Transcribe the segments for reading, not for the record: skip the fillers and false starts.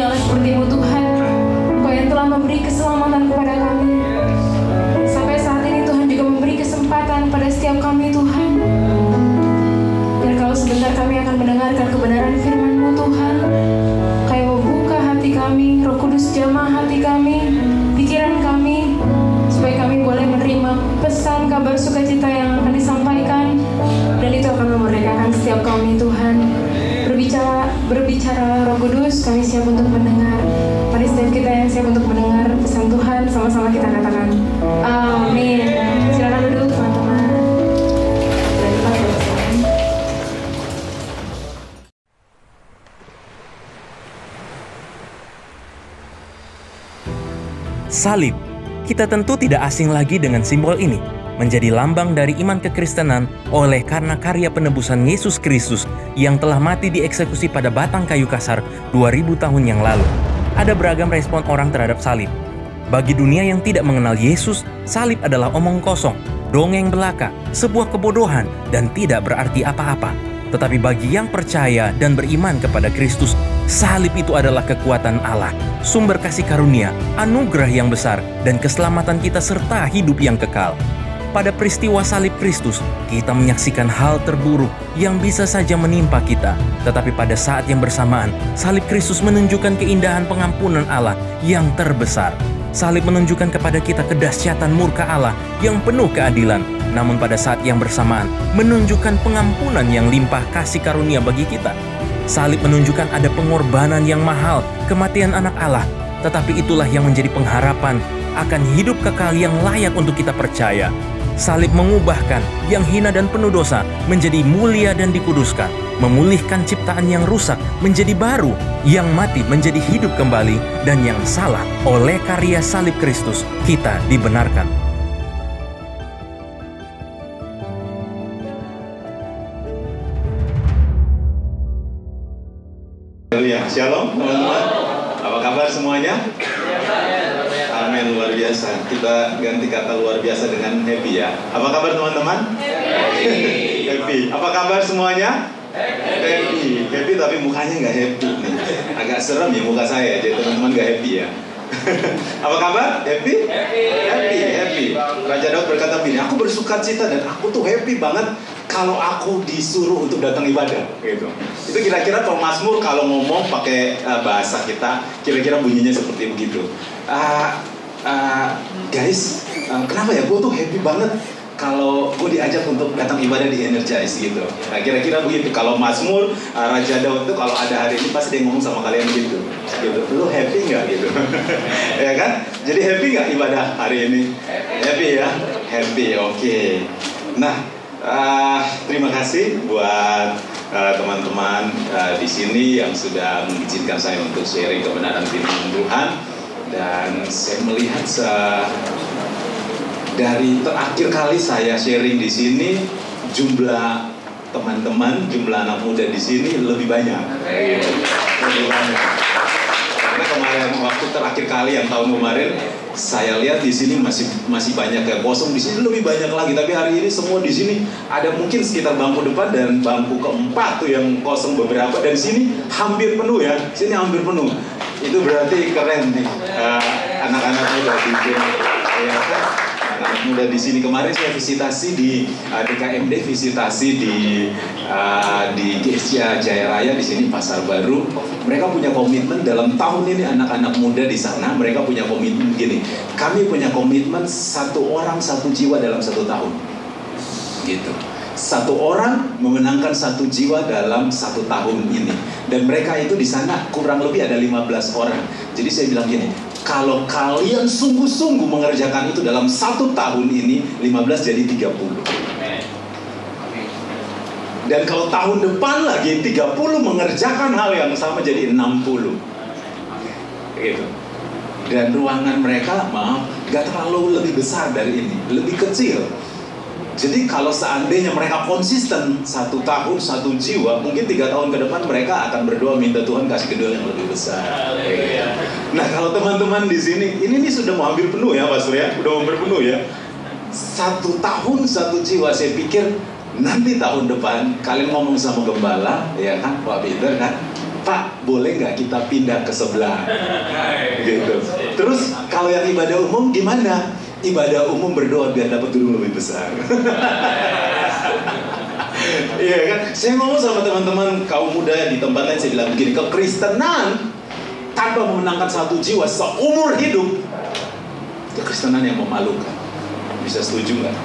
Allah seperti-Mu Tuhan. Engkau yang telah memberi keselamatan kepada kami. Sampai saat ini Tuhan juga memberi kesempatan pada setiap kami Tuhan. Biar kalau sebentar kami akan mendengarkan kebenaran firman-Mu Tuhan. Kau membuka hati kami, Roh Kudus jamah hati kami, pikiran kami, supaya kami boleh menerima pesan kabar sukacita yang akan disampaikan, dan itu akan memerdekakan setiap kami Tuhan. Berbicara Roh Kudus, kami siap untuk mendengar. Mari setiap kita yang siap untuk mendengar pesan Tuhan, sama-sama kita katakan amin. Silakan duduk teman-teman. Salib. Kita tentu tidak asing lagi dengan simbol ini. Menjadi lambang dari iman kekristenan oleh karena karya penebusan Yesus Kristus yang telah mati dieksekusi pada batang kayu kasar 2000 tahun yang lalu. Ada beragam respon orang terhadap salib. Bagi dunia yang tidak mengenal Yesus, salib adalah omong kosong, dongeng belaka, sebuah kebodohan, dan tidak berarti apa-apa. Tetapi bagi yang percaya dan beriman kepada Kristus, salib itu adalah kekuatan Allah, sumber kasih karunia, anugerah yang besar, dan keselamatan kita serta hidup yang kekal. Pada peristiwa salib Kristus, kita menyaksikan hal terburuk yang bisa saja menimpa kita. Tetapi pada saat yang bersamaan, salib Kristus menunjukkan keindahan pengampunan Allah yang terbesar. Salib menunjukkan kepada kita kedahsyatan murka Allah yang penuh keadilan. Namun pada saat yang bersamaan, menunjukkan pengampunan yang limpah kasih karunia bagi kita. Salib menunjukkan ada pengorbanan yang mahal, kematian anak Allah. Tetapi itulah yang menjadi pengharapan akan hidup kekal yang layak untuk kita percaya. Salib mengubahkan yang hina dan penuh dosa menjadi mulia dan dikuduskan, memulihkan ciptaan yang rusak menjadi baru, yang mati menjadi hidup kembali, dan yang salah oleh karya salib Kristus kita dibenarkan. Haleluya, shalom teman-teman. Apa kabar semuanya? Amin, luar biasa. Kita ganti kata luar biasa dengan happy ya. Apa kabar teman-teman? Happy. Happy. Apa kabar semuanya? Happy. Happy tapi mukanya nggak happy nih. Agak serem ya muka saya, jadi teman-teman nggak happy ya. Apa kabar? Happy? Happy. Raja Daud berkata begini, aku bersuka cita dan aku tuh happy banget kalau aku disuruh untuk datang ibadah, gitu. Itu kira-kira kalau Mazmur kalau ngomong pakai bahasa kita, kira-kira bunyinya seperti begitu. Guys, kenapa ya gue tuh happy banget kalau gue diajak untuk datang ibadah di Energize gitu. Nah, kira-kira begitu. Kalau Mazmur, Raja Daud tuh kalau ada hari ini pasti dia ngomong sama kalian gitu. Lu happy nggak gitu? Ya kan? Jadi happy nggak ibadah hari ini? Happy ya? Happy, oke. Nah, terima kasih buat teman-teman di sini yang sudah mengizinkan saya untuk sharing kebenaran firman Tuhan. Dan saya melihat dari terakhir kali saya sharing di sini, jumlah teman-teman, jumlah anak muda di sini lebih banyak. Lebih banyak. Karena kemarin waktu terakhir kali yang tahun kemarin saya lihat di sini masih banyak yang kosong, di sini lebih banyak lagi. Tapi hari ini semua di sini ada mungkin sekitar bangku depan dan bangku keempat tuh yang kosong beberapa, dan sini hampir penuh ya. Sini hampir penuh. Itu berarti keren nih anak-anak muda di sini. Ya kan? Anak muda di sini kemarin saya visitasi di DKMD, visitasi di Gesia Jaya Raya di sini Pasar Baru. Mereka punya komitmen dalam tahun ini, anak-anak muda di sana mereka punya komitmen gini. Kami punya komitmen 1 orang 1 jiwa dalam 1 tahun. Gitu. 1 orang memenangkan 1 jiwa dalam 1 tahun ini. Dan mereka itu di sana kurang lebih ada 15 orang. Jadi saya bilang gini, kalau kalian sungguh-sungguh mengerjakan itu dalam 1 tahun ini, 15 jadi 30. Dan kalau tahun depan lagi 30 mengerjakan hal yang sama jadi 60. Gitu. Dan ruangan mereka, maaf, gak terlalu lebih besar dari ini, lebih kecil. Jadi kalau seandainya mereka konsisten 1 tahun 1 jiwa, mungkin 3 tahun ke depan mereka akan berdoa minta Tuhan kasih kedua yang lebih besar. Nah kalau teman-teman di sini, ini nih sudah mau hampir penuh ya Pak Surya, udah mau hampir penuh ya. 1 tahun 1 jiwa, saya pikir nanti tahun depan kalian ngomong sama gembala, ya kan Pak Peter kan, Pak, boleh nggak kita pindah ke sebelah? Gitu. Terus kalau yang ibadah umum gimana? Ibadah umum berdoa biar dapat gedung lebih besar. Iya kan? Saya ngomong sama teman-teman kaum muda di tempat lain, saya bilang begini, kekristenan tanpa memenangkan satu jiwa seumur hidup, kekristenan yang memalukan. Bisa setuju nggak?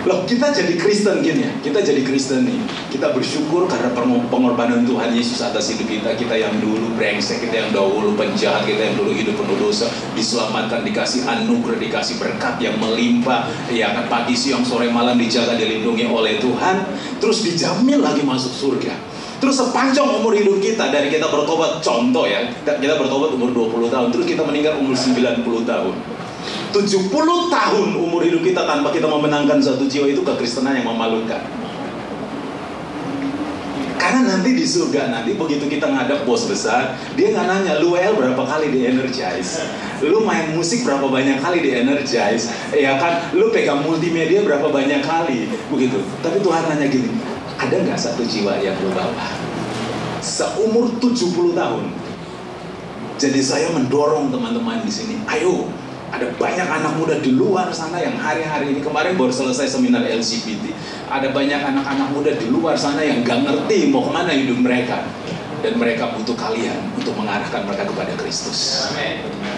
Loh, kita jadi Kristen gini ya, kita jadi Kristen nih, kita bersyukur karena pengorbanan Tuhan Yesus atas hidup kita. Kita yang dulu brengsek, kita yang dahulu penjahat, kita yang dulu hidup penuh dosa, diselamatkan, dikasih anugerah, dikasih berkat yang melimpah, ya kan, pagi siang sore malam dijaga, dilindungi oleh Tuhan, terus dijamin lagi masuk surga. Terus sepanjang umur hidup kita, dari kita bertobat, contoh ya, kita bertobat umur 20 tahun, terus kita meninggal umur 90 tahun. 70 tahun umur hidup kita tanpa kita memenangkan satu jiwa, itu kekristenan yang memalukan. Karena nanti di surga, nanti begitu kita ngadap bos besar, dia nggak nanya, lu berapa kali di energize, lu main musik berapa banyak kali di energize, ya kan, lu pegang multimedia berapa banyak kali, begitu. Tapi Tuhan nanya gini, ada nggak satu jiwa yang lu bawa? Seumur 70 tahun. Jadi saya mendorong teman-teman di sini, ayo. Ada banyak anak muda di luar sana yang hari-hari ini, kemarin baru selesai seminar LGBT. Ada banyak anak-anak muda di luar sana yang gak ngerti mau kemana hidup mereka. Dan mereka butuh kalian untuk mengarahkan mereka kepada Kristus.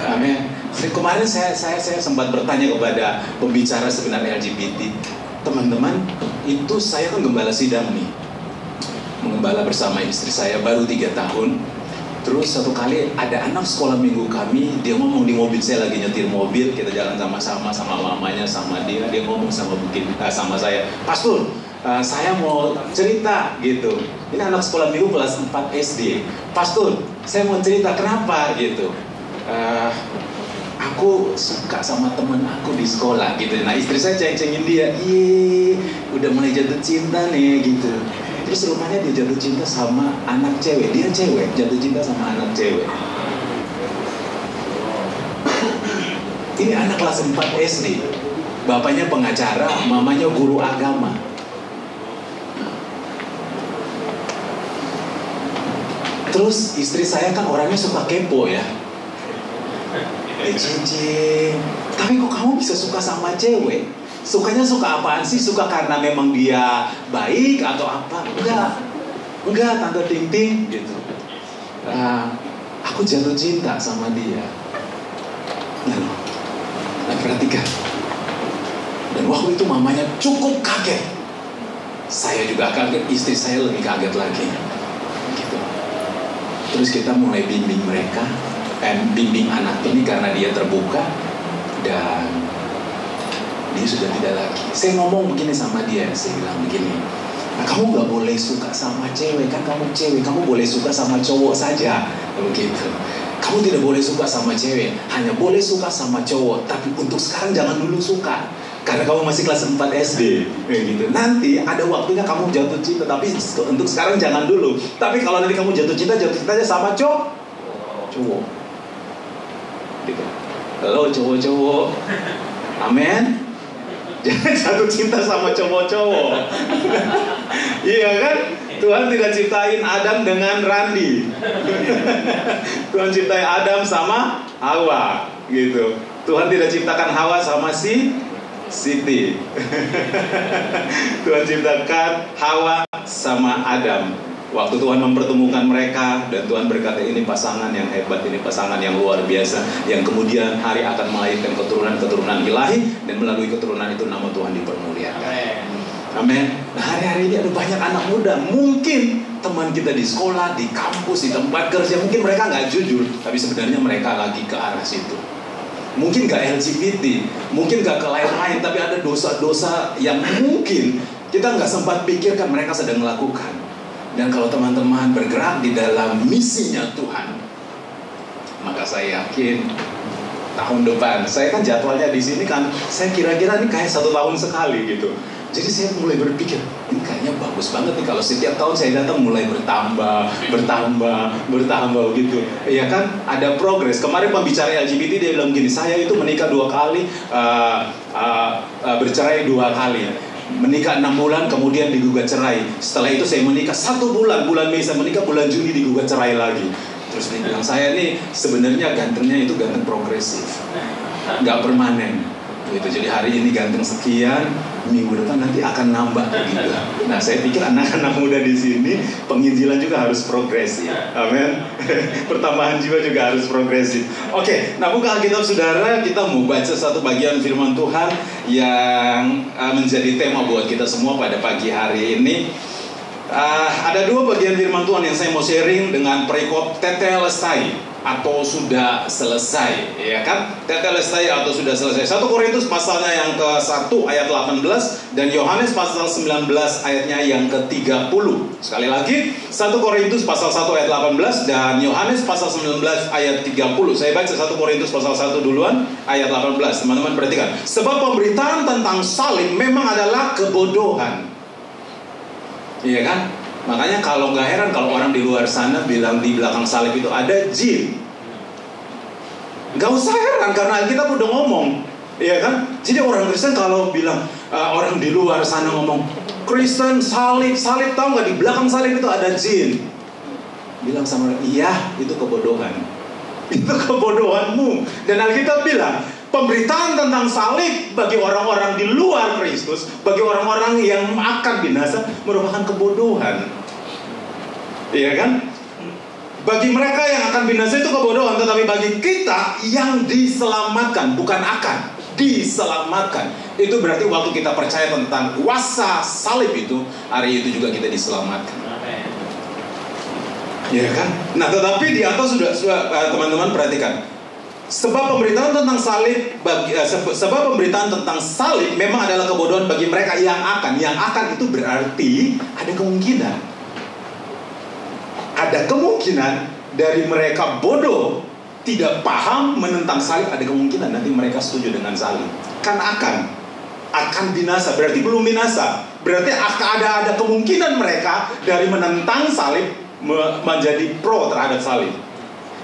Amin. Kemarin saya sempat bertanya kepada pembicara seminar LGBT. Teman-teman, itu saya kan gembala sidang nih. Mengembala bersama istri saya baru 3 tahun. Terus satu kali ada anak sekolah minggu kami, dia ngomong di mobil, saya lagi nyetir mobil, kita jalan sama-sama, sama mamanya, sama dia ngomong sama saya, Pastor, saya mau cerita gitu. Ini anak sekolah minggu kelas 4 SD. Pastor, saya mau cerita, kenapa gitu. Aku suka sama temen aku di sekolah gitu. Nah istri saya ceng-cengin dia, udah mulai jatuh cinta nih gitu. Terus rupanya dia jatuh cinta sama anak cewek. Dia cewek, jatuh cinta sama anak cewek. Ini anak kelas 4 SD. Bapaknya pengacara, mamanya guru agama. Terus istri saya kan orangnya suka kepo ya. Cincin. Tapi kok kamu bisa suka sama cewek? Sukanya suka apaan sih? Suka karena memang dia baik atau apa? Enggak, Tante Ting Ting gitu. Aku jatuh cinta sama dia. Nah, perhatikan. Dan waktu itu mamanya cukup kaget. Saya juga kaget, istri saya lebih kaget lagi. Gitu. Terus kita mulai bimbing mereka, bimbing anak ini karena dia terbuka dan dia sudah tidak lagi. Saya ngomong begini sama dia, saya bilang begini, nah, kamu gak boleh suka sama cewek, kan kamu cewek, kamu boleh suka sama cowok saja, begitu. Kamu tidak boleh suka sama cewek, hanya boleh suka sama cowok, tapi untuk sekarang jangan dulu suka, karena kamu masih kelas 4 SD, gitu. Nanti ada waktunya kamu jatuh cinta, tapi untuk sekarang jangan dulu. Tapi kalau nanti kamu jatuh cinta aja sama cowok. Gitu. Halo cowok-cowok, amin. Jangan jatuh cinta sama cowok-cowok. Iya kan? Tuhan tidak ciptain Adam dengan Randi. Tuhan ciptain Adam sama Hawa, gitu. Tuhan tidak ciptakan Hawa sama Siti. Tuhan ciptakan Hawa sama Adam. Waktu Tuhan mempertemukan mereka dan Tuhan berkata, ini pasangan yang hebat, ini pasangan yang luar biasa, yang kemudian hari akan melahirkan keturunan-keturunan ilahi, dan melalui keturunan itu nama Tuhan dipermuliakan. Amin. Nah, hari-hari ini ada banyak anak muda, mungkin teman kita di sekolah, di kampus, di tempat kerja, mungkin mereka nggak jujur, tapi sebenarnya mereka lagi ke arah situ. Mungkin nggak LGBT, mungkin nggak ke lain-lain, tapi ada dosa-dosa yang mungkin kita nggak sempat pikirkan mereka sedang melakukan. Dan kalau teman-teman bergerak di dalam misinya Tuhan, maka saya yakin tahun depan, saya kan jadwalnya di sini kan, saya kira-kira ini kayak 1 tahun sekali gitu. Jadi saya mulai berpikir, ini kayaknya bagus banget nih kalau setiap tahun saya datang mulai bertambah gitu. Ya kan, ada progres. Kemarin pembicara LGBT dia bilang gini, saya itu menikah 2 kali, bercerai 2 kali. Menikah 6 bulan, kemudian digugat cerai. Setelah itu saya menikah 1 bulan, bulan Mei saya menikah, bulan Juni digugat cerai lagi. Terus dia bilang, saya nih sebenarnya gantengnya itu ganteng progresif, nggak permanen. Gitu. Jadi hari ini ganteng sekian, minggu depan nanti akan nambah gitu. Nah, saya pikir anak-anak muda di sini penginjilan juga harus progresif. Amin. Pertambahan jiwa juga harus progresif. Oke, nah buka Alkitab saudara, kita mau baca satu bagian firman Tuhan yang menjadi tema buat kita semua pada pagi hari ini. Ada 2 bagian firman Tuhan yang saya mau sharing dengan perikop tetelestai atau sudah selesai, ya kan? Tetelestai atau sudah selesai. 1 Korintus pasalnya yang ke-1 ayat 18 dan Yohanes pasal 19 ayatnya yang ke-30. Sekali lagi, 1 Korintus pasal 1 ayat 18 dan Yohanes pasal 19 ayat 30. Saya baca 1 Korintus pasal 1 duluan ayat 18. Teman-teman perhatikan. Sebab pemberitaan tentang salib memang adalah kebodohan. Iya kan? Makanya kalau nggak heran kalau orang di luar sana bilang di belakang salib itu ada jin. Nggak usah heran karena kita udah ngomong, iya kan? Jadi orang Kristen kalau bilang orang di luar sana ngomong Kristen salib tahu nggak di belakang salib itu ada jin? Bilang sama orang, iya itu kebodohan. Itu kebodohanmu. Dan Alkitab bilang pemberitaan tentang salib bagi orang-orang di luar Kristus, bagi orang-orang yang akan binasa merupakan kebodohan. Iya kan? Bagi mereka yang akan binasa itu kebodohan, tetapi bagi kita yang diselamatkan, bukan akan diselamatkan, itu berarti waktu kita percaya tentang kuasa salib itu, hari itu juga kita diselamatkan. Iya kan? Nah, tetapi di atas sudah teman-teman perhatikan. Sebab pemberitaan tentang salib sebab pemberitaan tentang salib memang adalah kebodohan bagi mereka yang akan. Yang akan itu berarti ada kemungkinan dari mereka bodoh, tidak paham menentang salib, ada kemungkinan nanti mereka setuju dengan salib. Kan akan binasa, berarti belum binasa. Berarti ada kemungkinan mereka dari menentang salib menjadi pro terhadap salib.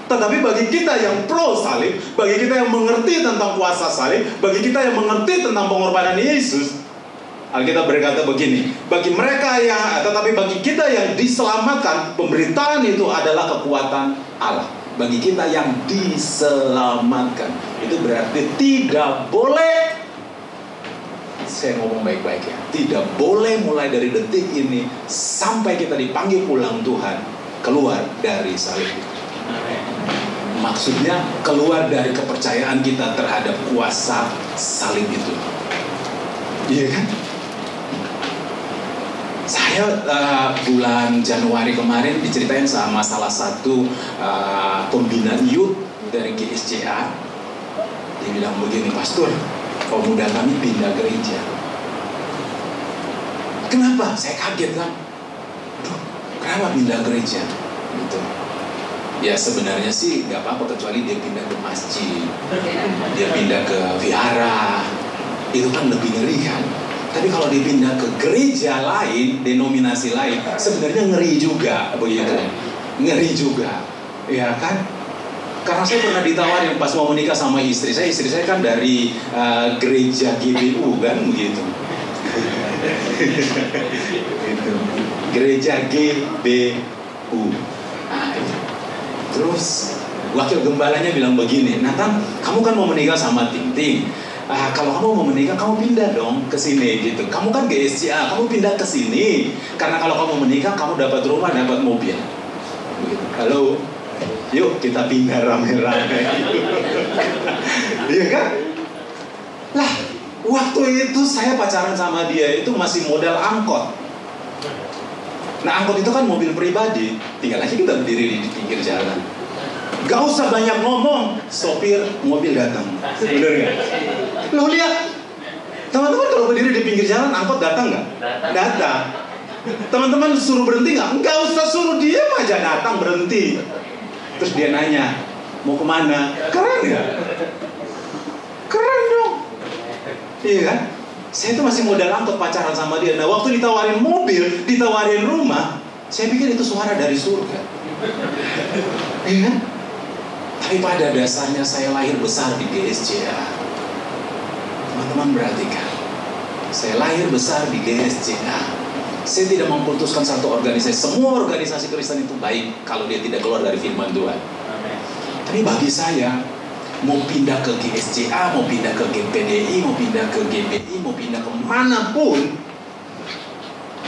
Tetapi bagi kita yang pro salib, bagi kita yang mengerti tentang kuasa salib, bagi kita yang mengerti tentang pengorbanan Yesus, Alkitab berkata begini, bagi kita yang diselamatkan, pemberitaan itu adalah kekuatan Allah. Bagi kita yang diselamatkan, itu berarti tidak boleh, saya ngomong baik-baik ya, tidak boleh mulai dari detik ini sampai kita dipanggil pulang Tuhan, keluar dari salib itu. Maksudnya keluar dari kepercayaan kita terhadap kuasa salib itu. Iya kan? Saya bulan Januari kemarin diceritain sama salah satu pembina youth dari GSCA. Dia bilang begini, Pastor, pemuda kami pindah gereja. Kenapa? Saya kaget kan. Aduh, kenapa pindah gereja? Gitu. Ya sebenarnya sih nggak apa-apa kecuali dia pindah ke masjid, dia pindah ke vihara, itu kan lebih ngeri kan. Tapi kalau dia pindah ke gereja lain, denominasi lain, sebenarnya ngeri juga begitu, ngeri juga, ya kan? Karena saya pernah ditawarin pas mau menikah sama istri saya kan dari gereja GBU kan begitu, gereja GBU. Terus wakil gembalanya bilang begini, Nathan, kamu kan mau menikah sama Ting. Kalau kamu mau menikah, kamu pindah dong ke sini gitu. Kamu kan GSCA, kamu pindah ke sini. Karena kalau kamu menikah, kamu dapat rumah, dapat mobil. Begitu. Halo, yuk kita pindah rame-rame. Iya kan? Lah, waktu itu saya pacaran sama dia itu masih modal angkot. Nah, angkot itu kan mobil pribadi, tinggal aja kita berdiri di pinggir jalan. Gak usah banyak ngomong, sopir mobil datang. Bener gak? Lo lihat, teman-teman kalau berdiri di pinggir jalan, angkot datang gak? Datang. Teman-teman suruh berhenti gak? Gak usah suruh, diam aja, datang berhenti. Terus dia nanya, mau kemana? Keren gak? Keren dong. Iya kan? Saya tuh masih modal angkot pacaran sama dia. Nah, waktu ditawarin mobil, ditawarin rumah, saya pikir itu suara dari surga. Iya kan? Tapi pada dasarnya saya lahir besar di GSCA. Teman-teman perhatikan, Saya lahir besar di GSCA. Saya tidak memutuskan satu organisasi. Semua organisasi Kristen itu baik kalau dia tidak keluar dari firman Tuhan. Tapi bagi saya, mau pindah ke GSCA, mau pindah ke GPDI, mau pindah ke GBI, mau pindah ke manapun,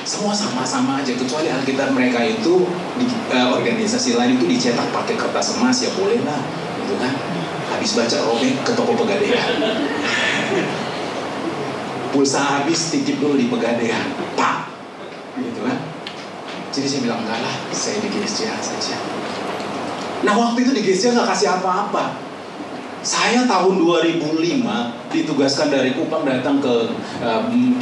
semua sama-sama aja. Kecuali Alkitab mereka itu di organisasi lain itu dicetak pakai kertas emas, ya boleh lah, gitu kan. Habis baca robek ke toko pegadaian. Pulsa habis, titip dulu di pegadaian, Pak, gitu kan. Jadi saya bilang enggak lah, saya di GSCA saja. Nah waktu itu di GSCA nggak kasih apa-apa. Saya tahun 2005 ditugaskan dari Kupang datang ke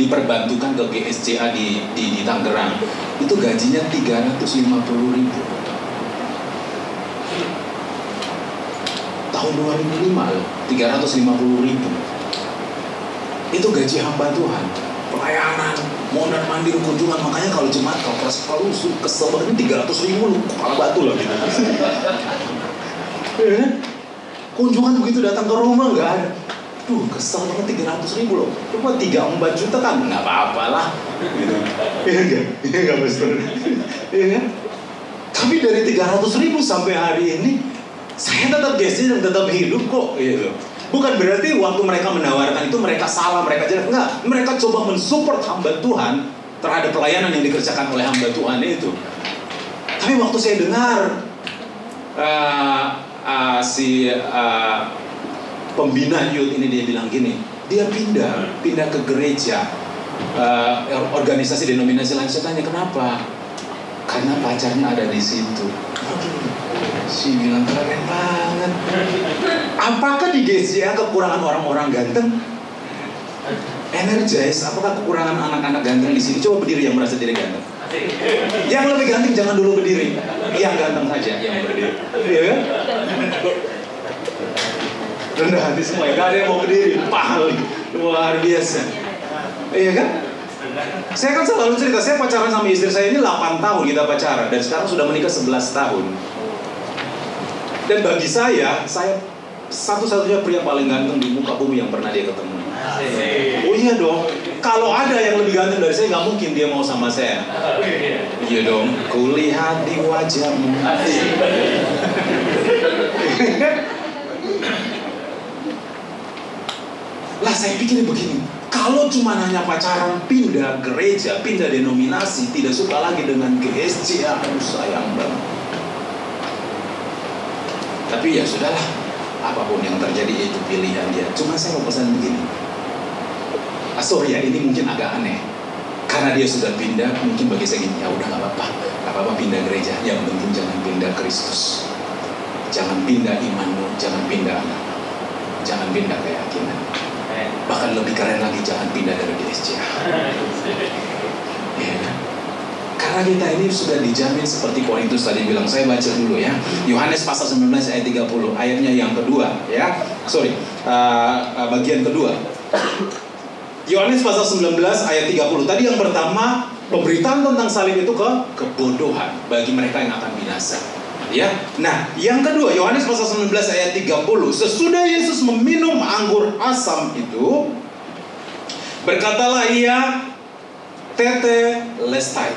diperbantukan ke GSCA di Tangerang. Itu gajinya 350.000. Tahun 2005 loh, 350.000. Itu gaji hamba Tuhan. Pelayanan, mondar mandir, kunjungan. Makanya kalau jemaat kalau kesel banget 300.000 loh, kepala batu loh gitu. Kunjungan begitu datang ke rumah nggak ada. Duh, kesel banget 300.000 loh. Cuma 3-4 juta kan nggak apa-apa lah. Gitu. Iya nggak? Iya nggak betul. Iya kan? Tapi dari 300.000 sampai hari ini saya tetap gessi dan tetap hidup kok. Gitu. Bukan berarti waktu mereka menawarkan itu mereka salah, mereka jelek. Enggak, mereka coba mensupport hamba Tuhan terhadap pelayanan yang dikerjakan oleh hamba Tuhan itu. Tapi waktu saya dengar pembina youth ini dia bilang gini, dia pindah ke gereja, organisasi denominasi lain. Saya tanya kenapa? Karena pacarnya ada di situ. Si bilang keren banget. Apakah di GSCA kekurangan orang-orang ganteng? Energize, apakah kekurangan anak-anak ganteng di sini? Coba berdiri yang merasa diri ganteng. Yang lebih ganteng jangan dulu berdiri. Yang ganteng saja yang berdiri. Iya kan? Rendah hati semua ya. Gak ada yang mau berdiri. Pahal. Luar biasa. Iya kan? Saya kan selalu cerita, saya pacaran sama istri saya ini 8 tahun kita pacaran. Dan sekarang sudah menikah 11 tahun. Dan bagi saya satu-satunya pria paling ganteng di muka bumi yang pernah dia ketemu. Oh iya dong. Kalau ada yang lebih ganteng dari saya, nggak mungkin dia mau sama saya. Iya dong. Kulihat di wajahmu. Lah saya pikir begini. Kalau cuma hanya pacaran, pindah gereja, pindah denominasi, tidak suka lagi dengan GSCA, sayang banget. Tapi ya sudahlah, apapun yang terjadi itu pilihan dia. Cuma saya mau pesan begini. Sorry ya, ini mungkin agak aneh. Karena dia sudah pindah, mungkin bagi saya gini, ya udah nggak apa-apa pindah gereja. Yang penting jangan pindah Kristus, jangan pindah imanmu, jangan pindah anak, jangan pindah keyakinan. Bahkan lebih keren lagi, jangan pindah dari GSCA. Ya. Karena kita ini sudah dijamin seperti Korintus tadi bilang. Saya baca dulu ya, Yohanes pasal 19 ayat 30, ayatnya yang kedua ya. Bagian kedua. Yohanes pasal 19 ayat 30. Tadi yang pertama, pemberitaan tentang salib itu kebodohan bagi mereka yang akan binasa. Ya. Nah, yang kedua, Yohanes pasal 19 ayat 30. Sesudah Yesus meminum anggur asam itu, berkatalah ia, tetelestai,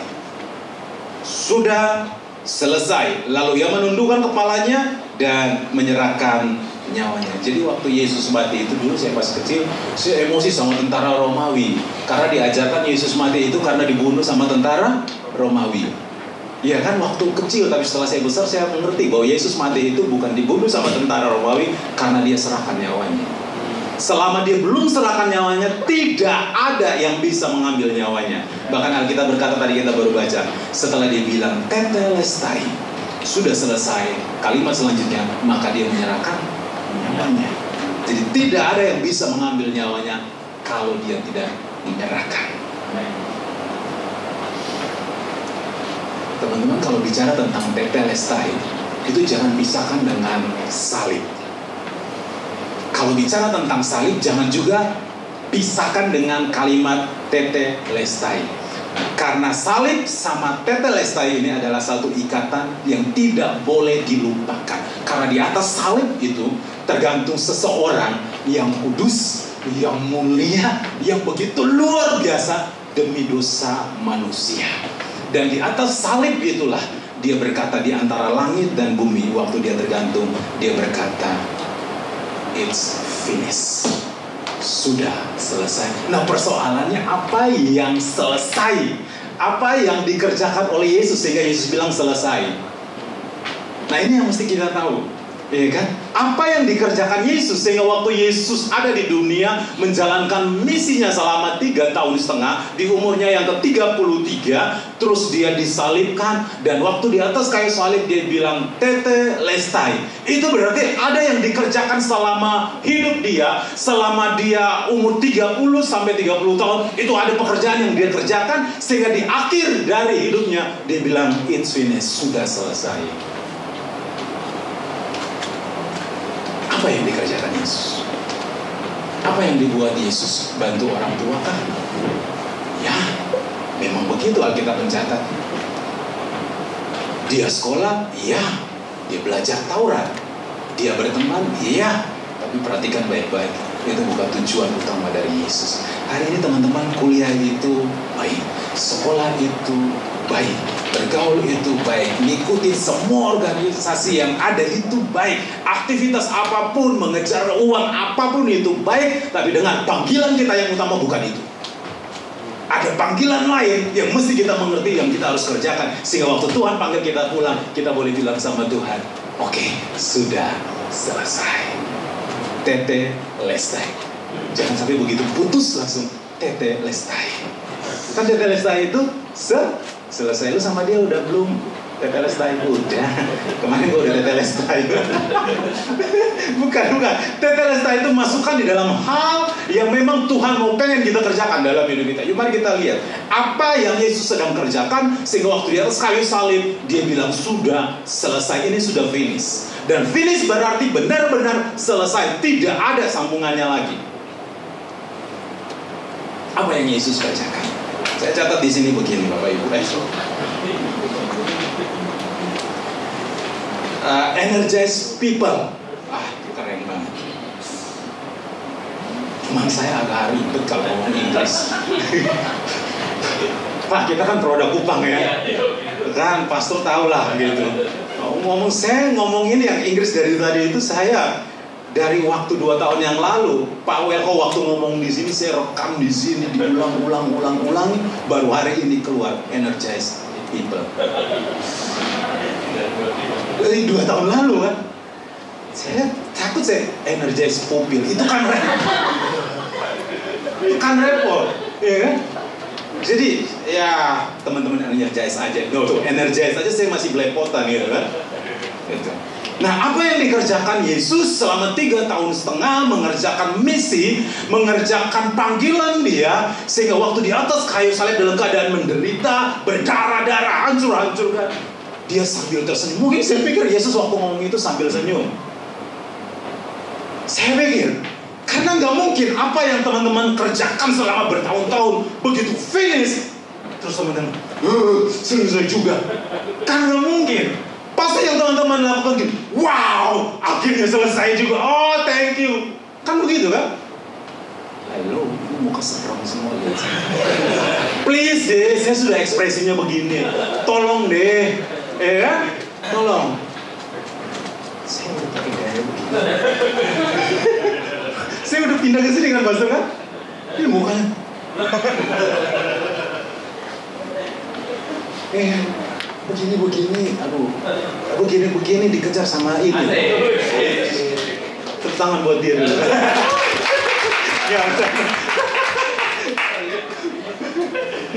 sudah selesai. Lalu ia menundukkan kepalanya dan menyerahkan nyawanya. Jadi waktu Yesus mati itu, dulu saya pas kecil, saya emosi sama tentara Romawi. Karena diajarkan Yesus mati itu karena dibunuh sama tentara Romawi. Iya kan, waktu kecil. Tapi setelah saya besar, saya mengerti bahwa Yesus mati itu bukan dibunuh sama tentara Romawi, karena dia serahkan nyawanya. Selama dia belum serahkan nyawanya, tidak ada yang bisa mengambil nyawanya. Bahkan Alkitab berkata, tadi kita baru baca, setelah dia bilang tetelestai, sudah selesai, kalimat selanjutnya, maka dia menyerahkan nyawanya. Jadi tidak ada yang bisa mengambil nyawanya kalau dia tidak menyerahkan. Teman-teman, kalau bicara tentang tetelestai, itu jangan pisahkan dengan salib. Kalau bicara tentang salib, jangan juga pisahkan dengan kalimat tetelestai. Karena salib sama tetelestai ini adalah satu ikatan yang tidak boleh dilupakan. Karena di atas salib itu tergantung seseorang yang kudus yang mulia, yang begitu luar biasa demi dosa manusia. Dan di atas salib itulah dia berkata, di antara langit dan bumi, waktu dia tergantung, dia berkata, it's finished. Sudah selesai. Nah, persoalannya apa yang selesai? Apa yang dikerjakan oleh Yesus sehingga Yesus bilang selesai? Nah, ini yang mesti kita tahu, ya kan? Apa yang dikerjakan Yesus sehingga waktu Yesus ada di dunia menjalankan misinya selama 3 tahun setengah, di umurnya yang ke-33, terus dia disalibkan, dan waktu di atas kayu salib dia bilang tetelestai. Itu berarti ada yang dikerjakan selama hidup dia, selama dia umur 30 sampai 30 tahun, itu ada pekerjaan yang dia kerjakan sehingga di akhir dari hidupnya dia bilang it's finished, sudah selesai. Apa yang dikerjakan Yesus? Apa yang dibuat Yesus? Bantu orang tua kan? Ya, memang begitu Alkitab mencatat. Dia sekolah, iya. Dia belajar Taurat, dia berteman, iya. Tapi perhatikan baik-baik, itu bukan tujuan utama dari Yesus. Hari ini teman-teman, kuliah itu baik, sekolah itu baik, bergaul itu baik, ngikutin semua organisasi yang ada itu baik, aktivitas apapun, mengejar uang apapun itu baik. Tapi dengan panggilan kita yang utama bukan itu. Ada panggilan lain yang mesti kita mengerti, yang kita harus kerjakan, sehingga waktu Tuhan panggil kita pulang, kita boleh bilang sama Tuhan, oke, sudah selesai. Tetelestai. Jangan sampai begitu putus langsung tetelestai. Kan tetelestai itu selesai. Lu sama dia udah belum? Tetelestai udah. Kemarin gue udah tetelestai. Bukan. Tetelestai itu masukkan di dalam hal yang memang Tuhan mau pengen kita kerjakan dalam hidup kita. Yuk mari kita lihat apa yang Yesus sedang kerjakan sehingga waktu di atas kayu salib dia bilang sudah selesai. Ini sudah finish. Dan finish berarti benar-benar selesai, tidak ada sambungannya lagi. Apa yang Yesus kerjakan? Saya catat di sini begini, Bapak Ibu. Energize people. Itu keren banget. Cuman saya agak ribet kalau ngomong Inggris. Pak, kita kan produk Kupang ya. Kan pastor tahu lah gitu. Saya ngomongin yang Inggris dari tadi itu saya dari waktu 2 tahun yang lalu. Pak Welko waktu ngomong di sini saya rekam di sini, diulang, baru hari ini keluar energize people. Dari 2 tahun lalu kan. Saya takut saya energize mobil. Itu kan repot. Ya kan? Jadi ya teman-teman energize aja. Energize aja saya masih belepotan gitu kan. Gitu. Nah, apa yang dikerjakan Yesus selama 3 tahun setengah mengerjakan misi, mengerjakan panggilan dia, sehingga waktu di atas kayu salib dalam keadaan menderita, berdarah-darah, hancur-hancur kan, dia sambil tersenyum. Mungkin saya pikir Yesus waktu ngomong itu sambil senyum. Saya pikir karena nggak mungkin apa yang teman-teman kerjakan selama bertahun-tahun begitu finish terus teman-teman selesai juga. Karena nggak mungkin. Pasti yang teman-teman lakukan gitu, wow, akhirnya selesai juga. Oh, thank you. Kan begitu kan? Halo, ini mau keserang semua lihat. Please deh, saya sudah ekspresinya begini. Tolong deh, kan? Tolong. Saya udah pakai gaya begini. Saya udah pindah ke sini kan, Pastor kan? Ini mukanya. Begini, aduh, begini dikejar sama ini. Tepuk tangan buat dia dulu.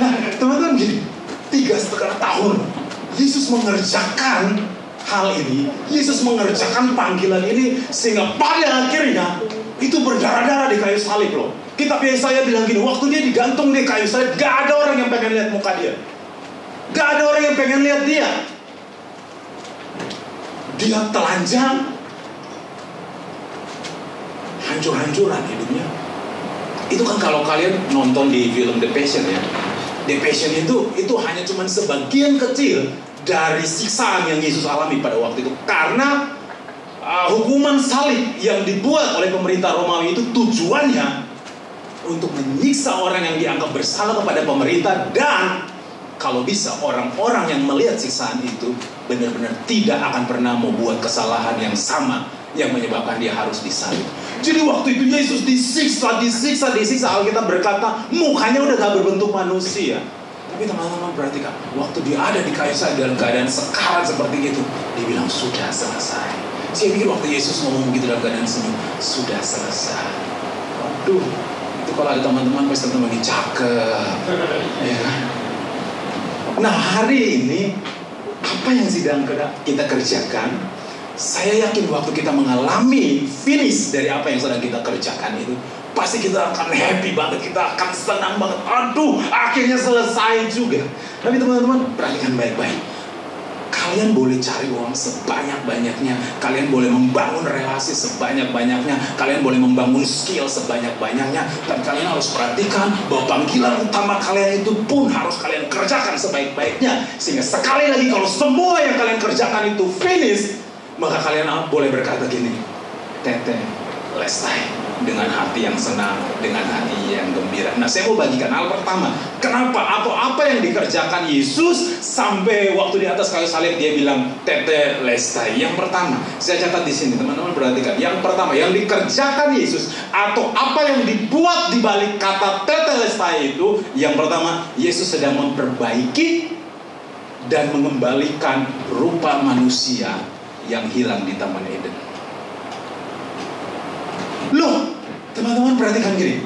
Nah, teman-teman gini, 3,5 tahun Yesus mengerjakan hal ini, Yesus mengerjakan panggilan ini, sehingga pada akhirnya itu berdarah-darah di kayu salib loh. Kitab Yesaya bilang gini, waktu dia digantung di kayu salib, gak ada orang yang pengen lihat muka dia. Gak ada orang yang pengen lihat dia. Dia telanjang, hancur-hancuran hidupnya. Itu kan kalau kalian nonton di film The Passion ya, The Passion itu hanya cuma sebagian kecil dari siksaan yang Yesus alami pada waktu itu. Karena hukuman salib yang dibuat oleh pemerintah Romawi itu tujuannya untuk menyiksa orang yang dianggap bersalah kepada pemerintah, dan kalau bisa orang-orang yang melihat siksaan itu benar-benar tidak akan pernah membuat kesalahan yang sama yang menyebabkan dia harus disalib. Jadi waktu itu Yesus disiksa. Alkitab berkata mukanya udah gak berbentuk manusia. Tapi teman-teman perhatikan, waktu dia ada di kayu salib dalam keadaan sekarat seperti itu, dia bilang sudah selesai. Saya pikir waktu Yesus ngomong begitu dalam keadaan senyum, sudah selesai. Waduh, itu kalau ada teman-teman pasti teman lagi cakep, ya kan? Nah hari ini apa yang sedang kita kerjakan? Saya yakin waktu kita mengalami finish dari apa yang sedang kita kerjakan itu, pasti kita akan happy banget, kita akan senang banget. Aduh, akhirnya selesai juga. Tapi teman-teman perhatikan baik-baik. Kalian boleh cari uang sebanyak-banyaknya, kalian boleh membangun relasi sebanyak-banyaknya, kalian boleh membangun skill sebanyak-banyaknya, dan kalian harus perhatikan bahwa panggilan utama kalian itu pun harus kalian kerjakan sebaik-baiknya. Sehingga sekali lagi kalau semua yang kalian kerjakan itu finish, maka kalian boleh berkata gini, Tete, selesai, dengan hati yang senang, dengan hati yang gembira. Nah, saya mau bagikan hal pertama. Kenapa atau apa yang dikerjakan Yesus sampai waktu di atas kayu salib dia bilang Tete lestai. Yang pertama, saya catat di sini, teman-teman perhatikan. Yang pertama, yang dikerjakan Yesus atau apa yang dibuat di balik kata Tete lestai itu, yang pertama, Yesus sedang memperbaiki dan mengembalikan rupa manusia yang hilang di Taman Eden. Loh, teman-teman perhatikan gini.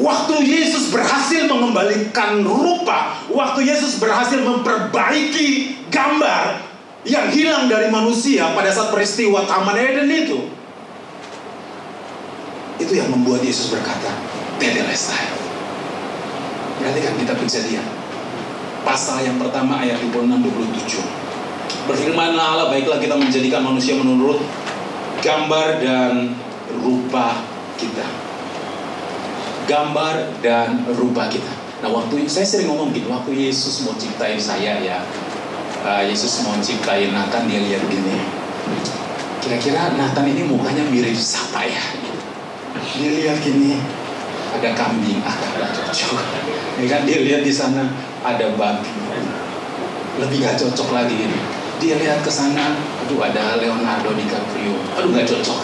Waktu Yesus berhasil mengembalikan rupa, waktu Yesus berhasil memperbaiki gambar yang hilang dari manusia pada saat peristiwa Taman Eden itu yang membuat Yesus berkata, Tetelestai. Perhatikan kitab Kejadian pasal yang pertama ayat 26-27. Berfirmanlah Allah, baiklah kita menjadikan manusia menurut gambar dan rupa kita. Gambar dan rupa kita. Nah, waktu saya sering ngomong gitu, waktu Yesus mau ciptain saya ya, Yesus mau ciptain Nathan, dia lihat gini, kira-kira Nathan ini mukanya mirip siapa ya? Dia lihat gini, ada kambing, gak cocok. Ya kan, dia lihat di sana ada babi, lebih gak cocok lagi ini. Dia lihat ke sana, aduh ada Leonardo DiCaprio, aduh gak cocok.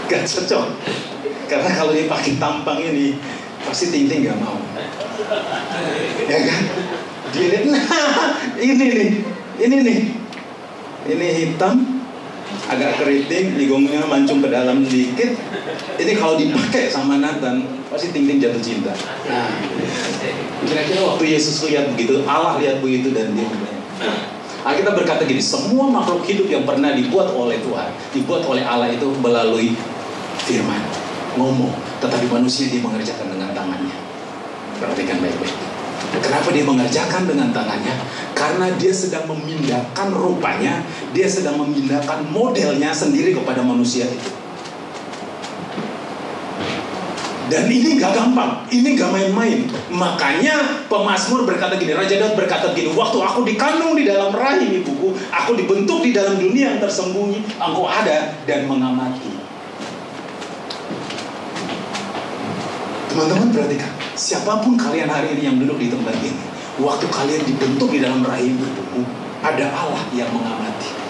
Gak cocok. Karena kalau dia pakai tampang ini, pasti Ting-Ting gak mau. Ya kan? Dia lihat, nah ini nih. Ini hitam, agak keriting, hidungnya mancung ke dalam dikit. Ini kalau dipakai sama Nathan, pasti Ting-Ting jatuh cinta. Nah, kira-kira waktu Yesus lihat begitu, Allah lihat begitu, dan dia Alkitab berkata gini, semua makhluk hidup yang pernah dibuat oleh Tuhan, dibuat oleh Allah itu melalui firman, ngomong. Tetapi manusia dia mengerjakan dengan tangannya. Perhatikan baik-baik. Kenapa dia mengerjakan dengan tangannya? Karena dia sedang memindahkan rupanya, dia sedang memindahkan modelnya sendiri kepada manusia itu. Dan ini gak gampang, ini gak main-main. Makanya pemazmur berkata gini, Raja Daud berkata gini, waktu aku dikandung di dalam rahim ibuku, aku dibentuk di dalam dunia yang tersembunyi, engkau ada dan mengamati. Teman-teman perhatikan, siapapun kalian hari ini yang duduk di tempat ini, waktu kalian dibentuk di dalam rahim ibuku, ada Allah yang mengamati.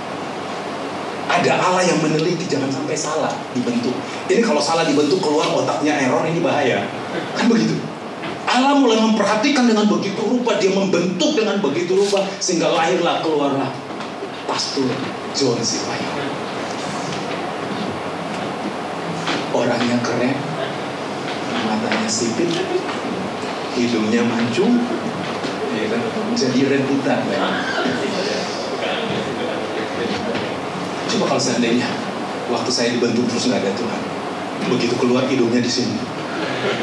Ada Allah yang meneliti, jangan sampai salah dibentuk. Ini kalau salah dibentuk keluar otaknya error, ini bahaya. Kan begitu. Allah mulai memperhatikan dengan begitu rupa, dia membentuk dengan begitu rupa, sehingga lahirlah, keluarlah Pastor John Sipayo. Orangnya keren, matanya sipit, hidungnya mancung, ya kan? Jadi rebutan. Coba kalau seandainya waktu saya dibentuk terus nggak ada Tuhan, begitu keluar hidungnya di sini,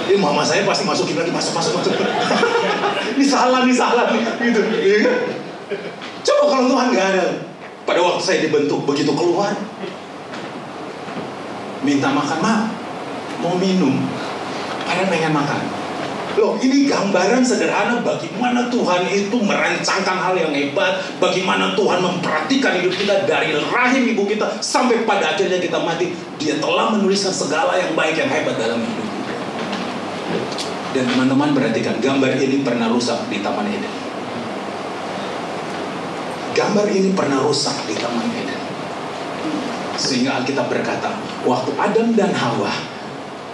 ini mama saya pasti masukin lagi, masuk. Ini salah nih, gitu. Coba kalau Tuhan nggak ada, pada waktu saya dibentuk, begitu keluar, minta makan, mau minum, padahal pengen makan. Loh, ini gambaran sederhana bagaimana Tuhan itu merancangkan hal yang hebat, bagaimana Tuhan memperhatikan hidup kita dari rahim ibu kita sampai pada akhirnya kita mati. Dia telah menuliskan segala yang baik yang hebat dalam hidup kita. Dan teman-teman perhatikan, gambar ini pernah rusak di Taman Eden. Gambar ini pernah rusak di Taman Eden. Sehingga Alkitab berkata, waktu Adam dan Hawa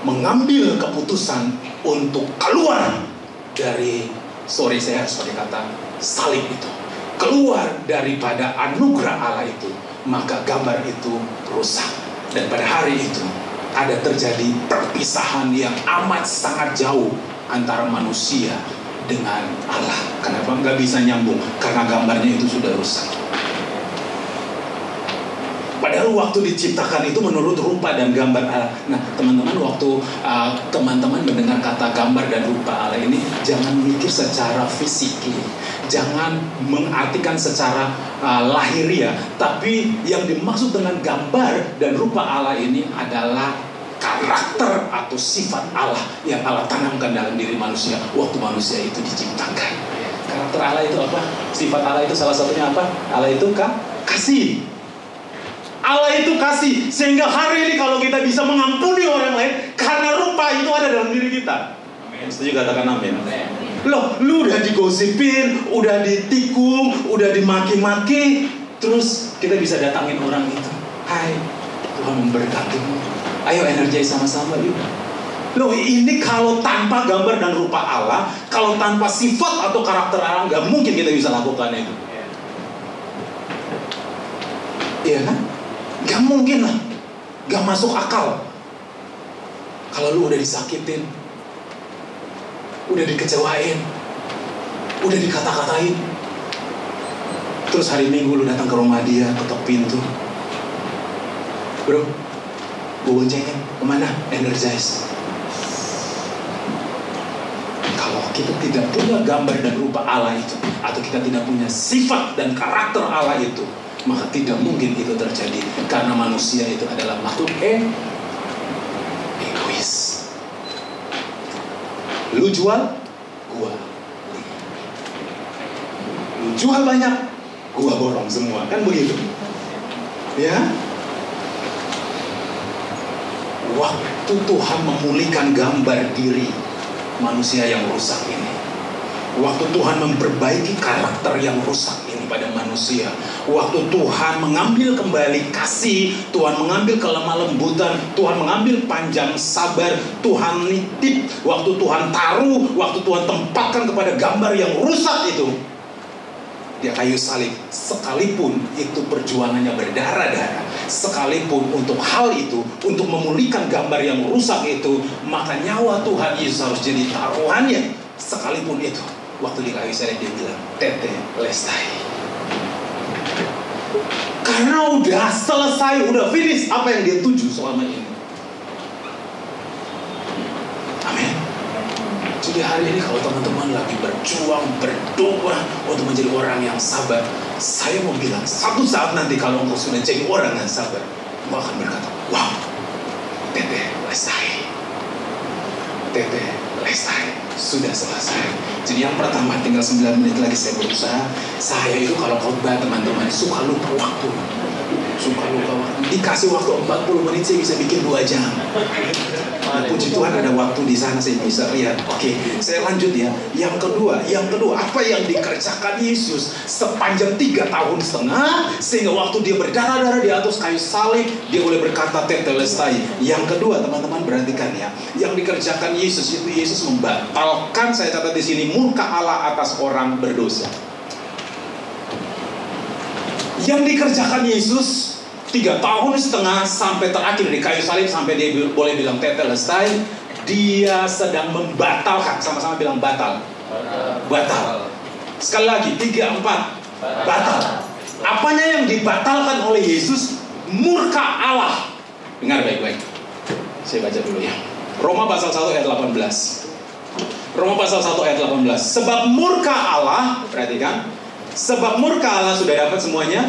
mengambil keputusan untuk keluar dari, saya harus pakai kata salib itu, keluar daripada anugerah Allah itu, maka gambar itu rusak. Dan pada hari itu ada terjadi perpisahan yang amat sangat jauh antara manusia dengan Allah. Kenapa nggak bisa nyambung? Karena gambarnya itu sudah rusak. Padahal waktu diciptakan itu menurut rupa dan gambar Allah. Nah, teman-teman, waktu teman-teman mendengar kata gambar dan rupa Allah ini, jangan mikir secara fisik, jangan mengartikan secara lahiriah. Tapi yang dimaksud dengan gambar dan rupa Allah ini adalah karakter atau sifat Allah yang Allah tanamkan dalam diri manusia waktu manusia itu diciptakan. Karakter Allah itu apa? Sifat Allah itu salah satunya apa? Allah itu kasih. Allah itu kasih, sehingga hari ini kalau kita bisa mengampuni orang lain karena rupa itu ada dalam diri kita. Amin. Setuju, katakan amin. Loh, lu udah digosipin, udah ditikung, udah dimaki-maki, terus kita bisa datangin orang itu. Hai, Tuhan memberkatimu. Ayo energize sama-sama yuk. Loh, ini kalau tanpa gambar dan rupa Allah, kalau tanpa sifat atau karakter Allah, nggak mungkin kita bisa lakukan itu. Iya kan? Gak mungkin lah, gak masuk akal. Kalau lu udah disakitin, udah dikecewain, udah dikata-katain, terus hari Minggu lu datang ke rumah dia, ketok pintu, bro, gue boncengin, kemana? Energize. Kalau kita tidak punya gambar dan rupa Allah itu, atau kita tidak punya sifat dan karakter Allah itu, maka tidak mungkin itu terjadi. Karena manusia itu adalah makhluk egois. Lu jual, gua beli. Lu jual banyak, gua borong semua. Kan begitu? Ya. Waktu Tuhan memulihkan gambar diri manusia yang rusak ini, waktu Tuhan memperbaiki karakter yang rusak ini pada manusia, waktu Tuhan mengambil kembali kasih, Tuhan mengambil kelemah lembutan, Tuhan mengambil panjang sabar, Tuhan nitip, waktu Tuhan taruh, waktu Tuhan tempatkan kepada gambar yang rusak itu di kayu salib, sekalipun itu perjuangannya berdarah-darah, sekalipun untuk hal itu, untuk memulihkan gambar yang rusak itu, maka nyawa Tuhan Yesus harus jadi taruhannya. Sekalipun itu, waktu di kayu salib dia bilang, tetelestai. Karena udah selesai, udah finish apa yang dia tuju selama ini. Amin. Jadi hari ini kalau teman-teman lagi berjuang, berdoa untuk menjadi orang yang sabar, saya mau bilang, satu saat nanti kalau engkau sudah jadi orang yang sabar, engkau akan berkata, wow, tetelestai. Tetelestai. Sudah selesai. Jadi yang pertama, tinggal 9 menit lagi saya berusaha. Saya itu kalau khotbah teman-teman suka lupa waktu. Dikasih waktu 40 menit saya bisa bikin 2 jam. Puji Tuhan ada waktu di sana saya bisa lihat. Oke, saya lanjut ya. Yang kedua, apa yang dikerjakan Yesus sepanjang 3,5 tahun sehingga waktu dia berdarah-darah di atas kayu salib dia boleh berkata tetelestai. Yang kedua, teman-teman perhatikan ya. Yang dikerjakan Yesus itu, Yesus membatalkan, saya catat di sini, murka Allah atas orang berdosa. Yang dikerjakan Yesus 3,5 tahun sampai terakhir di kayu salib, sampai dia boleh bilang tetelestai, dia sedang membatalkan. Sama-sama bilang batal. Sekali lagi 3, 4 batal. Apanya yang dibatalkan oleh Yesus? Murka Allah. Dengar baik-baik, saya baca dulu ya. Roma pasal 1 ayat 18. Roma pasal 1 ayat 18. Sebab murka Allah, perhatikan, sebab murka Allah, sudah dapat semuanya?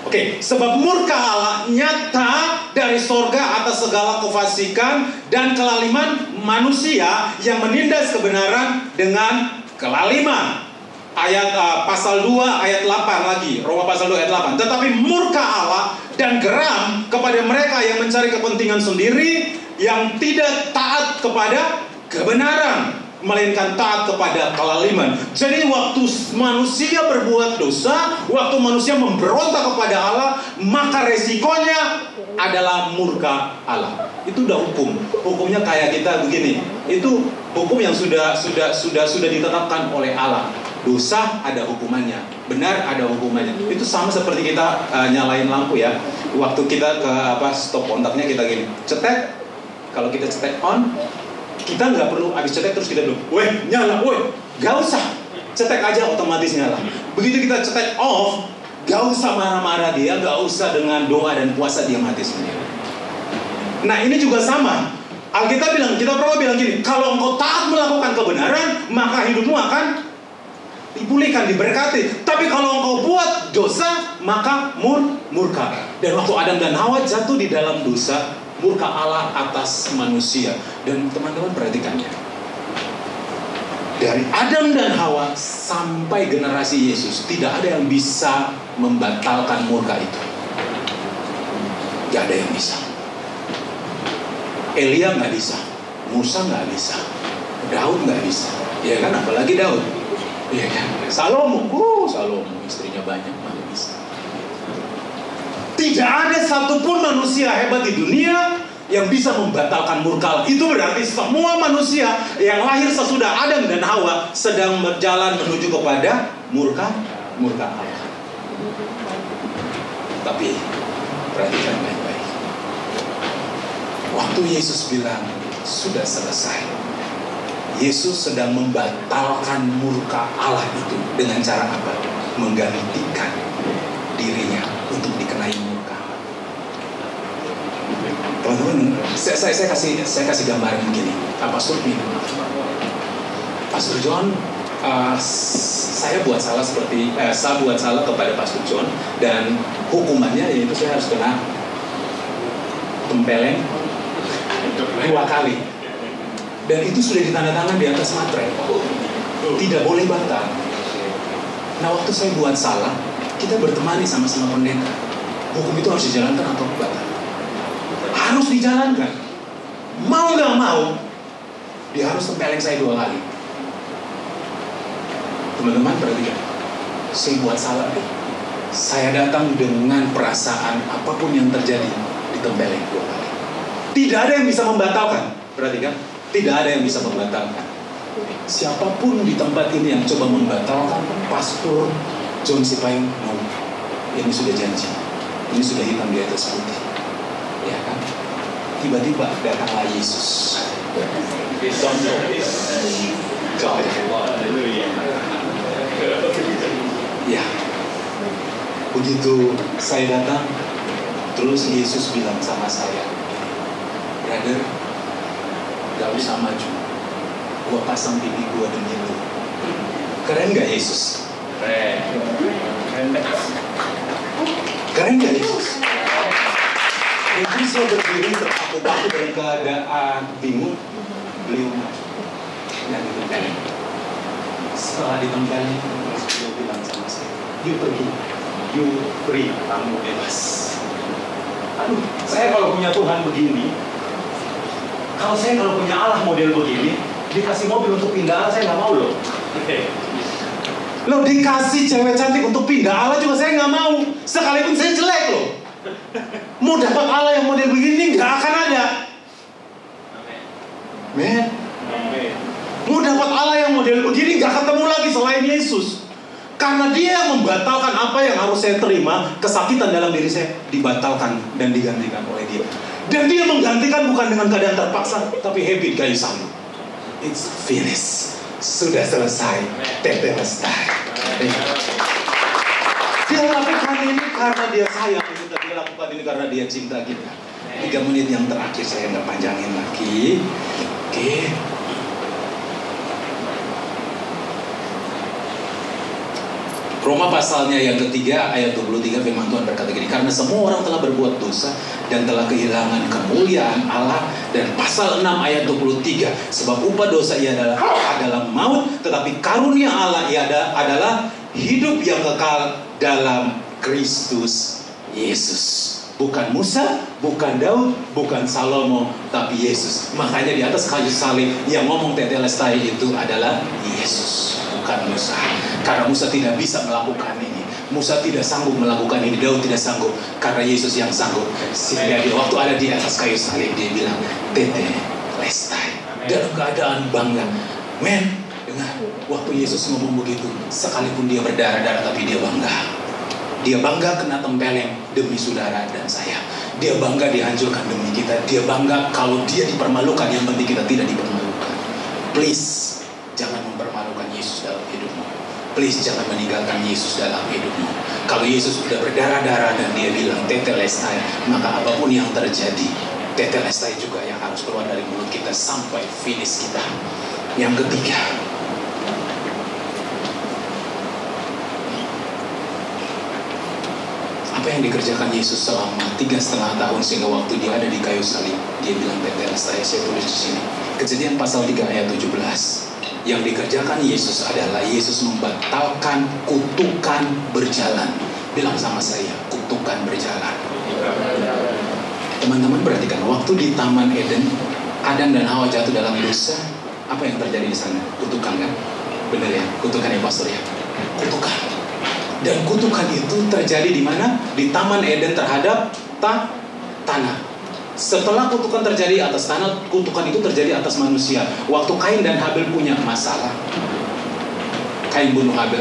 Oke, sebab murka Allah nyata dari sorga atas segala kefasikan dan kelaliman manusia yang menindas kebenaran dengan kelaliman. Ayat pasal 2 ayat 8 lagi, Roma pasal 2 ayat 8. Tetapi murka Allah dan geram kepada mereka yang mencari kepentingan sendiri, yang tidak taat kepada kebenaran, melainkan taat kepada kelaliman. Jadi waktu manusia berbuat dosa, waktu manusia memberontak kepada Allah, maka resikonya adalah murka Allah. Itu udah hukum. Hukumnya kayak kita begini. Itu hukum yang sudah ditetapkan oleh Allah. Dosa ada hukumannya, benar ada hukumannya. Itu sama seperti kita nyalain lampu ya. Waktu kita ke stop kontaknya kita gini, cetek. Kalau kita cetek on, kita nggak perlu habis cetek terus kita bilang, weh nyala, weh, gak usah, cetek aja otomatis nyala. Begitu kita cetek off, gak usah marah-marah dia, gak usah dengan doa dan puasa dia mati sendiri. Nah ini juga sama. Alkitab bilang, kita pernah bilang gini, kalau engkau taat melakukan kebenaran, maka hidupmu akan dipulihkan, diberkati. Tapi kalau engkau buat dosa, maka murka. Dan waktu Adam dan Hawa jatuh di dalam dosa, murka Allah atas manusia. Dan teman-teman perhatikan ya, dari Adam dan Hawa sampai generasi Yesus, tidak ada yang bisa membatalkan murka itu. Gak ada yang bisa. Elia gak bisa, Musa gak bisa, Daud gak bisa. Ya kan, apalagi Daud. Ya kan, Salomo istrinya banyak, mana bisa. Tidak ada satupun manusia hebat di dunia yang bisa membatalkan murka Allah. Itu berarti semua manusia yang lahir sesudah Adam dan Hawa sedang berjalan menuju kepada murka Allah. Tapi perhatikan baik-baik. Waktu Yesus bilang sudah selesai, Yesus sedang membatalkan murka Allah itu dengan cara apa? Menggantikan dirinya untuk dikenai murka. Teman-teman, saya kasih gambaran begini. Pastor John, saya buat salah kepada Pastor John, dan hukumannya yaitu saya harus kena tempeleng 2 kali. Dan itu sudah ditandatangan di atas materai. Tidak boleh batal. Nah waktu saya buat salah, kita bertemani sama-sama pendeta. Hukum itu harus dijalankan atau batal? Harus dijalankan. Mau gak mau, dia harus tempeleng saya 2 kali. Teman-teman perhatikan, saya buat salah. Saya datang dengan perasaan apapun yang terjadi, ditempeleng 2 kali. Tidak ada yang bisa membatalkan. Perhatikan, tidak ada yang bisa membatalkan. Siapapun di tempat ini yang coba membatalkan, Pastor John Sipayung, no. Ini sudah janji, ini sudah hitam di atas putih, ya kan? Tiba-tiba datanglah Yesus. Ya, begitu saya datang, terus Yesus bilang sama saya, brother, gak usah maju, gua pasang pipi gua demi lu. Keren gak Yesus? Keren gak Yesus? Yesus saya berdiri terpaku-paku dalam keadaan bingung, beliau maju dan ditempelin. Setelah ditempelin, beliau bilang sama saya, you pergi, you free, kamu bebas. Aduh, saya kalau punya Tuhan begini, kalau punya Allah model begini, dikasih mobil untuk pindah Allah, saya nggak mau loh. Loh, dikasih cewek cantik untuk pindah Allah juga saya nggak mau. Sekalipun saya jelek loh. Mau dapat Allah yang model begini nggak akan ada. Men. Mau dapat Allah yang model begini nggak ketemu lagi selain Yesus. Karena dia yang membatalkan apa yang harus saya terima, kesakitan dalam diri saya dibatalkan dan digantikan oleh dia. Dan dia menggantikan bukan dengan keadaan terpaksa, tapi happy kayu sambu. It's finished. Sudah selesai. Tetelestai. Dia lakukan ini karena dia sayang kita. Dia lakukan ini karena dia cinta kita. 3 menit yang terakhir saya nggak panjangin lagi. Oke. Roma pasalnya yang ketiga ayat 23 firman Tuhan berkata gini, karena semua orang telah berbuat dosa dan telah kehilangan kemuliaan Allah. Dan pasal 6 ayat 23, sebab upah dosa ia adalah maut, tetapi karunia Allah ia adalah hidup yang kekal dalam Kristus Yesus. Bukan Musa, bukan Daud, bukan Salomo, tapi Yesus. Makanya di atas kayu salib yang ngomong tetelestai itu adalah Yesus, bukan Musa. Karena Musa tidak bisa melakukan ini. Musa tidak sanggup melakukan ini. Daud tidak sanggup. Karena Yesus yang sanggup. Sehingga dia waktu ada di atas kayu salib, dia bilang tetelestai. Dalam keadaan bangga. Men, dengar, waktu Yesus ngomong begitu, sekalipun dia berdarah-darah, tapi dia bangga. Dia bangga kena tempeleng demi saudara dan saya. Dia bangga dihancurkan demi kita. Dia bangga kalau dia dipermalukan, yang penting kita tidak dipermalukan. Please, jangan mempermalukan Yesus dalam hidupmu. Please, jangan meninggalkan Yesus dalam hidupmu. Kalau Yesus sudah berdarah-darah dan dia bilang tetelestai, maka apapun yang terjadi, tetelestai juga yang harus keluar dari mulut kita sampai finish kita. Yang ketiga, apa yang dikerjakan Yesus selama 3,5 tahun sehingga waktu dia ada di kayu salib, dia bilang tetelestai. Saya tulis di sini. Kejadian pasal 3 ayat 17. Yang dikerjakan Yesus adalah Yesus membatalkan kutukan berjalan. Bilang sama saya, kutukan berjalan. Teman-teman perhatikan, waktu di Taman Eden, Adam dan Hawa jatuh dalam dosa. Apa yang terjadi di sana? Kutukan kan? Benar ya? Kutukan ya pastor ya? Kutukan. Dan kutukan itu terjadi di mana? Di Taman Eden terhadap tanah. Setelah kutukan terjadi atas tanah, kutukan itu terjadi atas manusia. Waktu Kain dan Habel punya masalah, Kain bunuh Habel,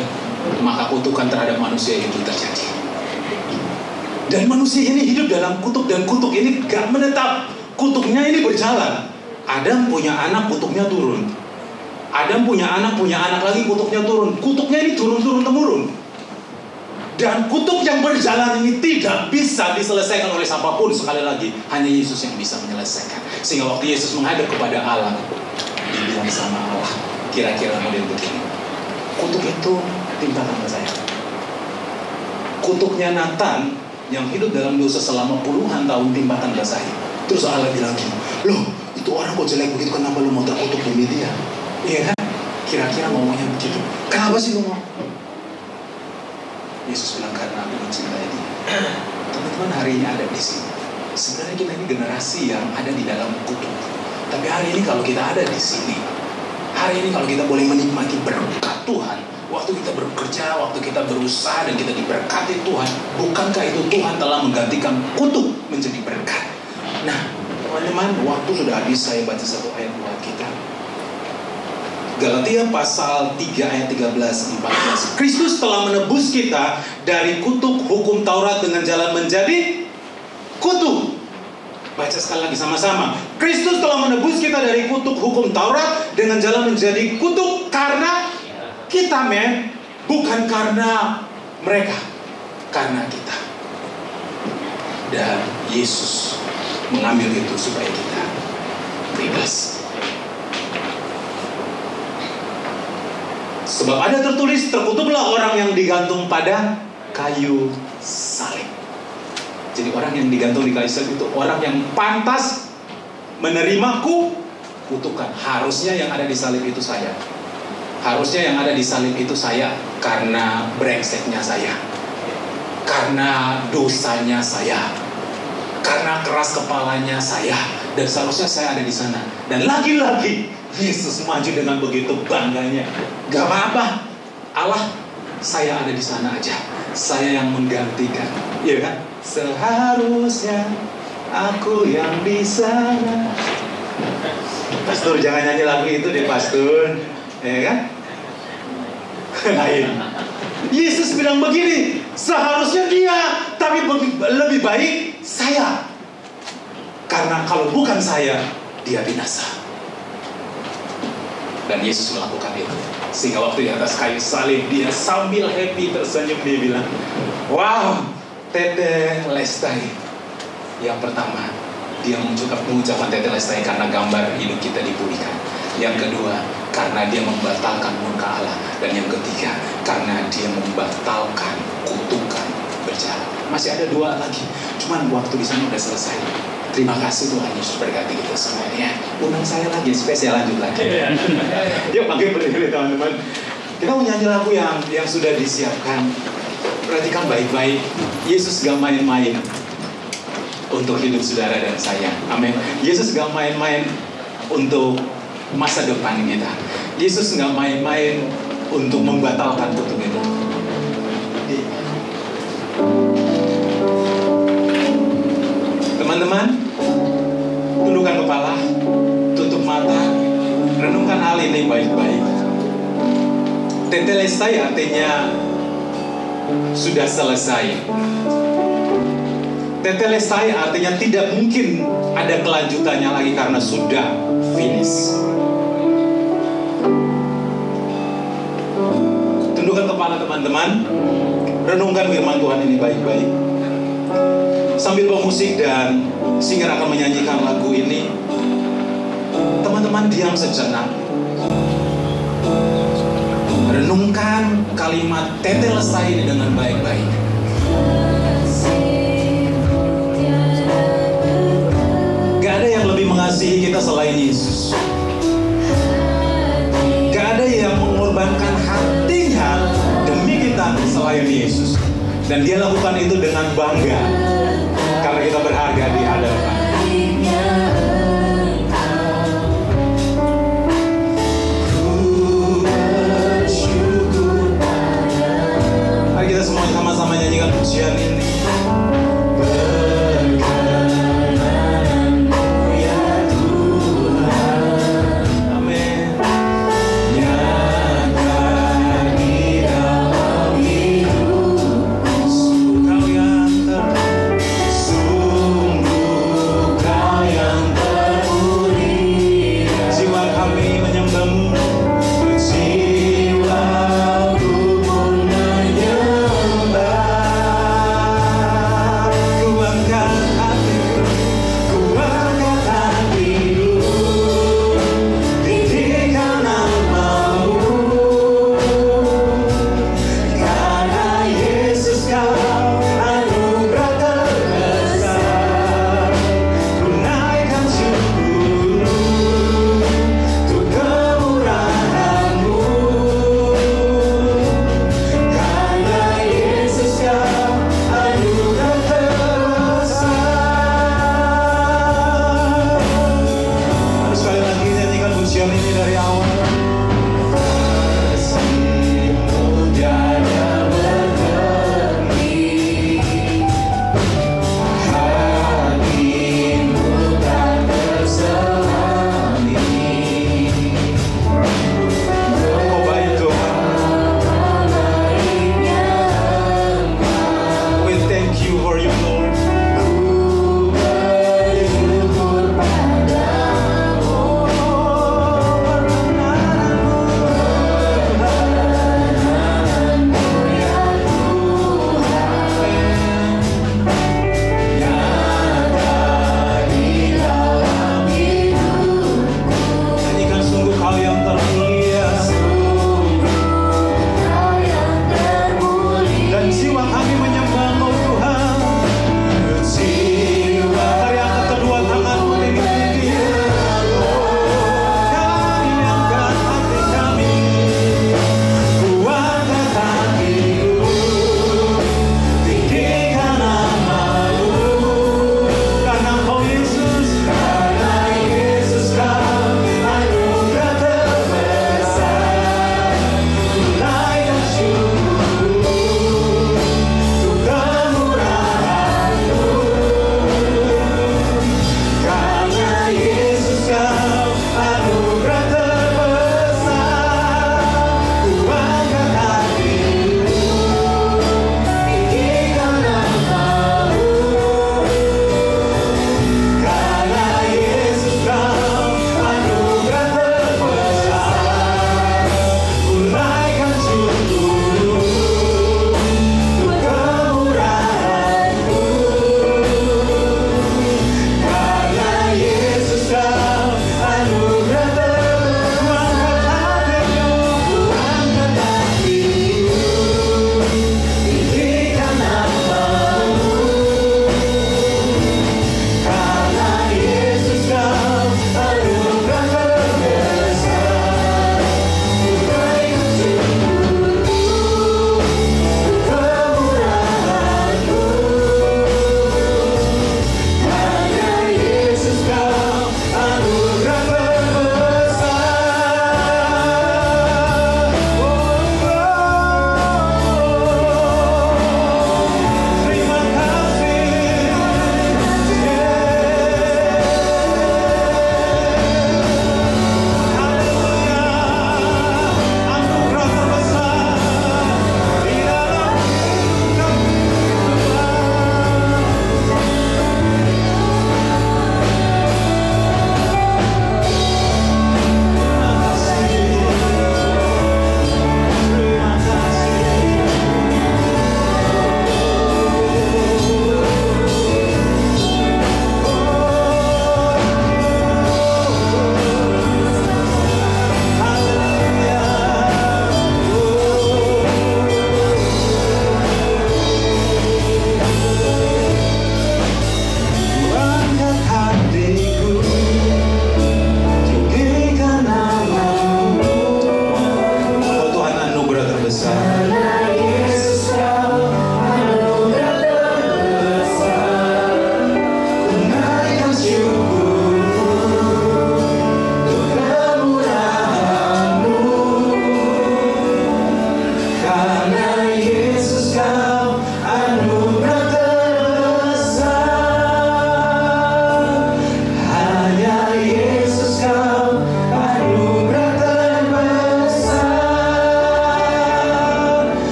maka kutukan terhadap manusia itu terjadi. Dan manusia ini hidup dalam kutuk, dan kutuk ini gak menetap. Kutuknya ini berjalan. Adam punya anak, kutuknya turun. Adam punya anak lagi, kutuknya turun. Kutuknya ini turun-temurun. Dan kutuk yang berjalan ini tidak bisa diselesaikan oleh siapapun. Sekali lagi, hanya Yesus yang bisa menyelesaikan. Sehingga waktu Yesus menghadap kepada Allah, dia bilang sama Allah, kira-kira model begini, kutuk itu timpakan ke saya. Kutuknya Nathan yang hidup dalam dosa selama puluhan tahun timpakan ke saya. Terus Allah bilang gini, loh itu orang kok jelek begitu, kenapa lu mau terkutuk demi dia? Iya kan? Kira-kira ngomongnya begitu. Kenapa sih lu mau? Yesus bilang karena aku mencintai dia. Teman-teman hari ini ada di sini. Sebenarnya kita ini generasi yang ada di dalam kutuk. Tapi hari ini kalau kita ada di sini, hari ini kalau kita boleh menikmati berkat Tuhan, waktu kita bekerja, waktu kita berusaha dan kita diberkati Tuhan, bukankah itu Tuhan telah menggantikan kutuk menjadi berkat? Nah, teman-teman, waktu sudah habis, saya baca satu ayat buat kita. Galatia pasal 3 ayat 13-14. Kristus telah menebus kita dari kutuk hukum Taurat dengan jalan menjadi kutuk. Baca sekali lagi sama-sama. Kristus telah menebus kita dari kutuk hukum Taurat dengan jalan menjadi kutuk karena kita, men. Bukan karena mereka, karena kita. Dan Yesus mengambil itu supaya kita bebas. Sebab ada tertulis, terkutuklah orang yang digantung pada kayu salib. Jadi orang yang digantung di kayu salib itu orang yang pantas menerima kutukan. Harusnya yang ada di salib itu saya. Harusnya yang ada di salib itu saya karena brengseknya saya, karena dosanya saya, karena keras kepalanya saya. Dan seharusnya saya ada di sana. Dan lagi-lagi Yesus maju dengan begitu bangganya. Gak apa-apa, Allah, saya ada di sana aja. Saya yang menggantikan, iya kan? Seharusnya aku yang di sana. Pastor, jangan nyanyi lagu itu deh, Pastor. Ya kan? Lain. Yesus bilang begini, seharusnya dia, tapi lebih baik saya. Karena kalau bukan saya, dia binasa. Dan Yesus melakukan itu. Sehingga waktu di atas kayu salib, dia sambil happy tersenyum, dia bilang, wow, tetelestai. Yang pertama, dia mengucapkan tetelestai karena gambar hidup kita dipulihkan. Yang kedua, karena dia membatalkan murka Allah. Dan yang ketiga, karena dia membatalkan kutukan berjalan. Masih ada 2 lagi, cuman waktu di sana udah selesai. Terima kasih Tuhan Yesus berkati kita semuanya. Undang saya lagi, spesial lanjut lagi. Yuk panggil berdiri teman-teman. Kita mau nyanyi lagu yang sudah disiapkan. Perhatikan baik-baik. Yesus gak main-main. untuk hidup saudara dan saya. Amin. Yesus gak main-main untuk masa depan kita. Yesus gak main-main untuk membatalkan kutuk itu. Teman-teman, tundukkan kepala, tutup mata, renungkan hal ini baik-baik. Tetelestai artinya sudah selesai. Tetelestai artinya tidak mungkin ada kelanjutannya lagi karena sudah finish. Tundukkan kepala teman-teman, renungkan firman Tuhan ini baik-baik. Sambil pemusik dan singer akan menyanyikan lagu ini, teman-teman diam sejenak. Renungkan kalimat tetelestai ini dengan baik-baik. Gak ada yang lebih mengasihi kita selain Yesus. Gak ada yang mengorbankan hatinya demi kita selain Yesus. Dan dia lakukan itu dengan bangga, karena kita berharga di hadapan. Mari kita semua sama-sama nyanyikan pujian ini. Sungguh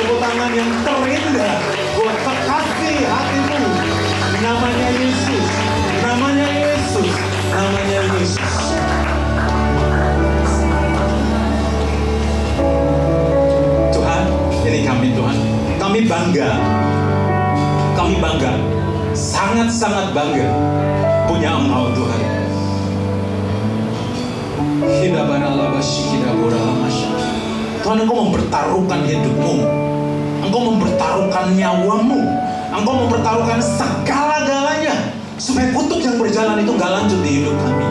tepuk tangan yang terindah buat kekasih hatimu. Namanya Yesus, namanya Yesus, namanya Yesus. Tuhan, ini kami Tuhan. Kami bangga, sangat-sangat bangga punya Engkau Tuhan. Tuhan, Engkau mempertaruhkan hidupmu, Engkau mempertaruhkan nyawamu, Engkau mempertaruhkan segala-galanya supaya kutuk yang berjalan itu gak lanjut di hidup kami,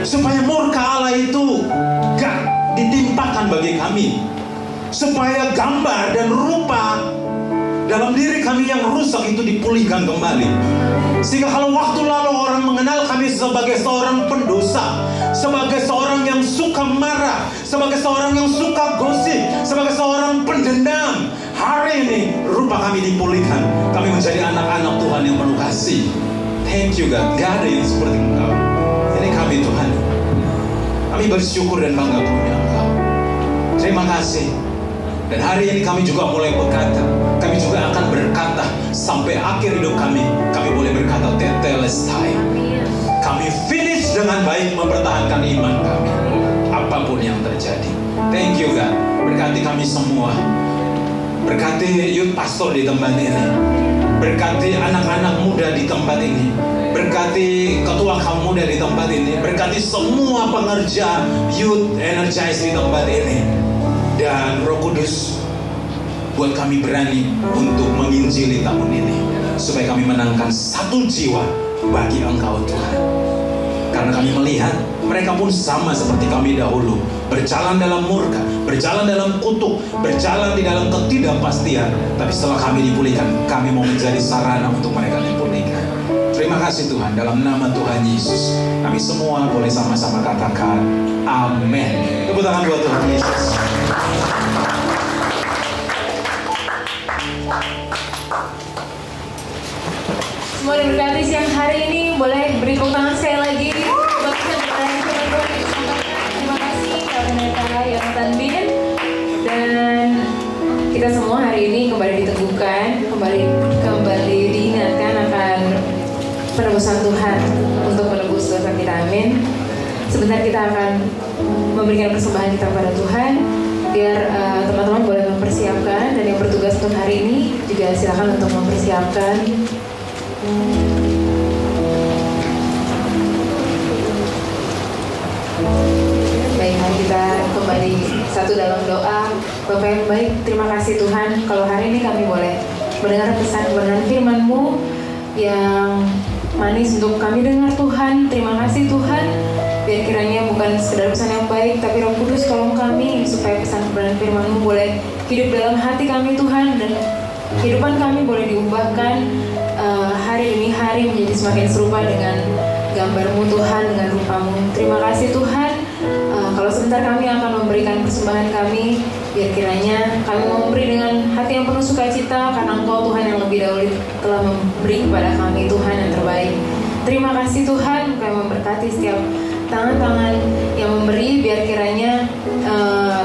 supaya murka Allah itu gak ditimpakan bagi kami, supaya gambar dan rupa dalam diri kami yang rusak itu dipulihkan kembali. Sehingga kalau waktu lalu orang mengenal kami sebagai seorang pendosa, sebagai seorang yang suka marah, sebagai seorang yang suka gosip, sebagai seorang pendendam, hari ini rupa kami dipulihkan. Kami menjadi anak-anak Tuhan yang penuh kasih. Thank you God, gak ada yang seperti Engkau. Ini kami Tuhan, kami bersyukur dan bangga punya Engkau. Terima kasih. Dan hari ini kami juga mulai berkata, kami juga akan berkata sampai akhir hidup kami. Kami boleh berkata tetelestai. Kami finish dengan baik mempertahankan iman kami, apapun yang terjadi. Thank you God. Berkati kami semua. Berkati youth pastor di tempat ini. Berkati anak-anak muda di tempat ini. Berkati ketua kaum muda di tempat ini. Berkati semua pengerja youth energize di tempat ini. Dan Roh Kudus, buat kami berani untuk menginjili tahun ini, supaya kami menangkan satu jiwa bagi Engkau Tuhan. Karena kami melihat mereka pun sama seperti kami dahulu, berjalan dalam murka, berjalan dalam kutuk, berjalan di dalam ketidakpastian. Tapi setelah kami dipulihkan, kami mau menjadi sarana untuk mereka dipulihkan. Terima kasih Tuhan, dalam nama Tuhan Yesus kami semua boleh sama-sama katakan amin. Tepuk tangan buat Tuhan Yesus. Semua diberkati siang hari ini. Boleh beri tepuk tangan sekali lagi buat kita berkata terima kasih Kak Yonatan Bin. Dan kita semua hari ini kembali diteguhkan, kembali diingatkan akan penebusan Tuhan untuk menebus dosa kita. Amin. Sebentar kita akan memberikan persembahan kita kepada Tuhan. Biar teman-teman boleh mempersiapkan, dan yang bertugas untuk hari ini juga silakan untuk mempersiapkan. Baik, mari kita kembali satu dalam doa. Bapak yang baik, terima kasih Tuhan kalau hari ini kami boleh mendengar pesan kebenaran firman-Mu yang manis untuk kami dengar Tuhan. Terima kasih Tuhan. Biar kiranya bukan sekedar pesan yang baik, tapi Roh Kudus tolong kami supaya pesan kebenaran firman-Mu boleh hidup dalam hati kami Tuhan, dan kehidupan kami boleh diubahkan hari demi hari menjadi semakin serupa dengan gambar-Mu Tuhan, dengan rupa-Mu. Terima kasih Tuhan. Kalau sebentar kami akan memberikan persembahan kami, biar kiranya kami memberi dengan hati yang penuh sukacita, karena Engkau Tuhan yang lebih dahulu telah memberi kepada kami Tuhan yang terbaik. Terima kasih Tuhan, kami memberkati setiap tangan-tangan yang memberi, biar kiranya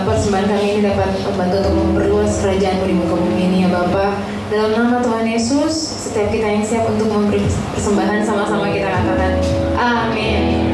persembahan kami ini dapat membantu untuk memperluas kerajaan-Mu di muka bumi ini ya Bapa. Dalam nama Tuhan Yesus, setiap kita yang siap untuk memberi persembahan, sama-sama kita katakan amin.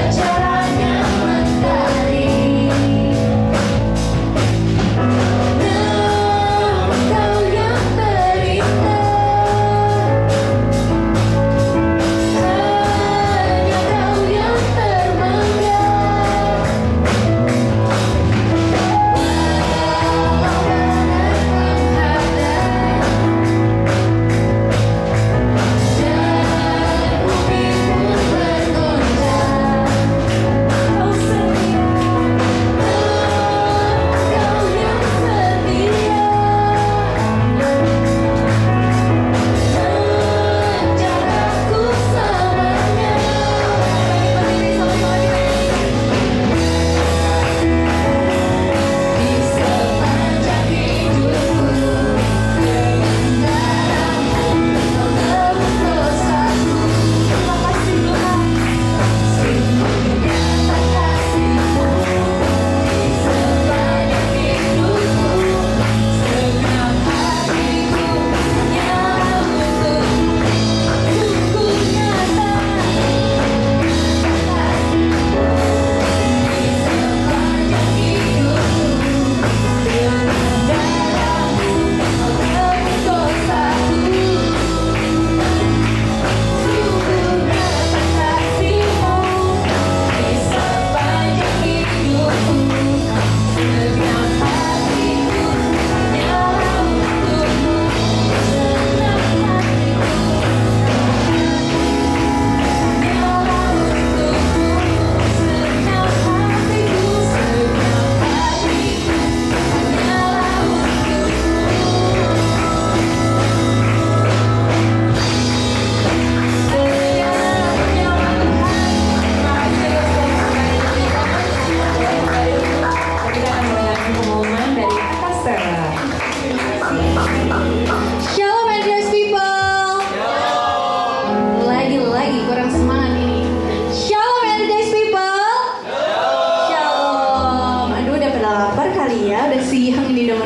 Sejarah nyaman dari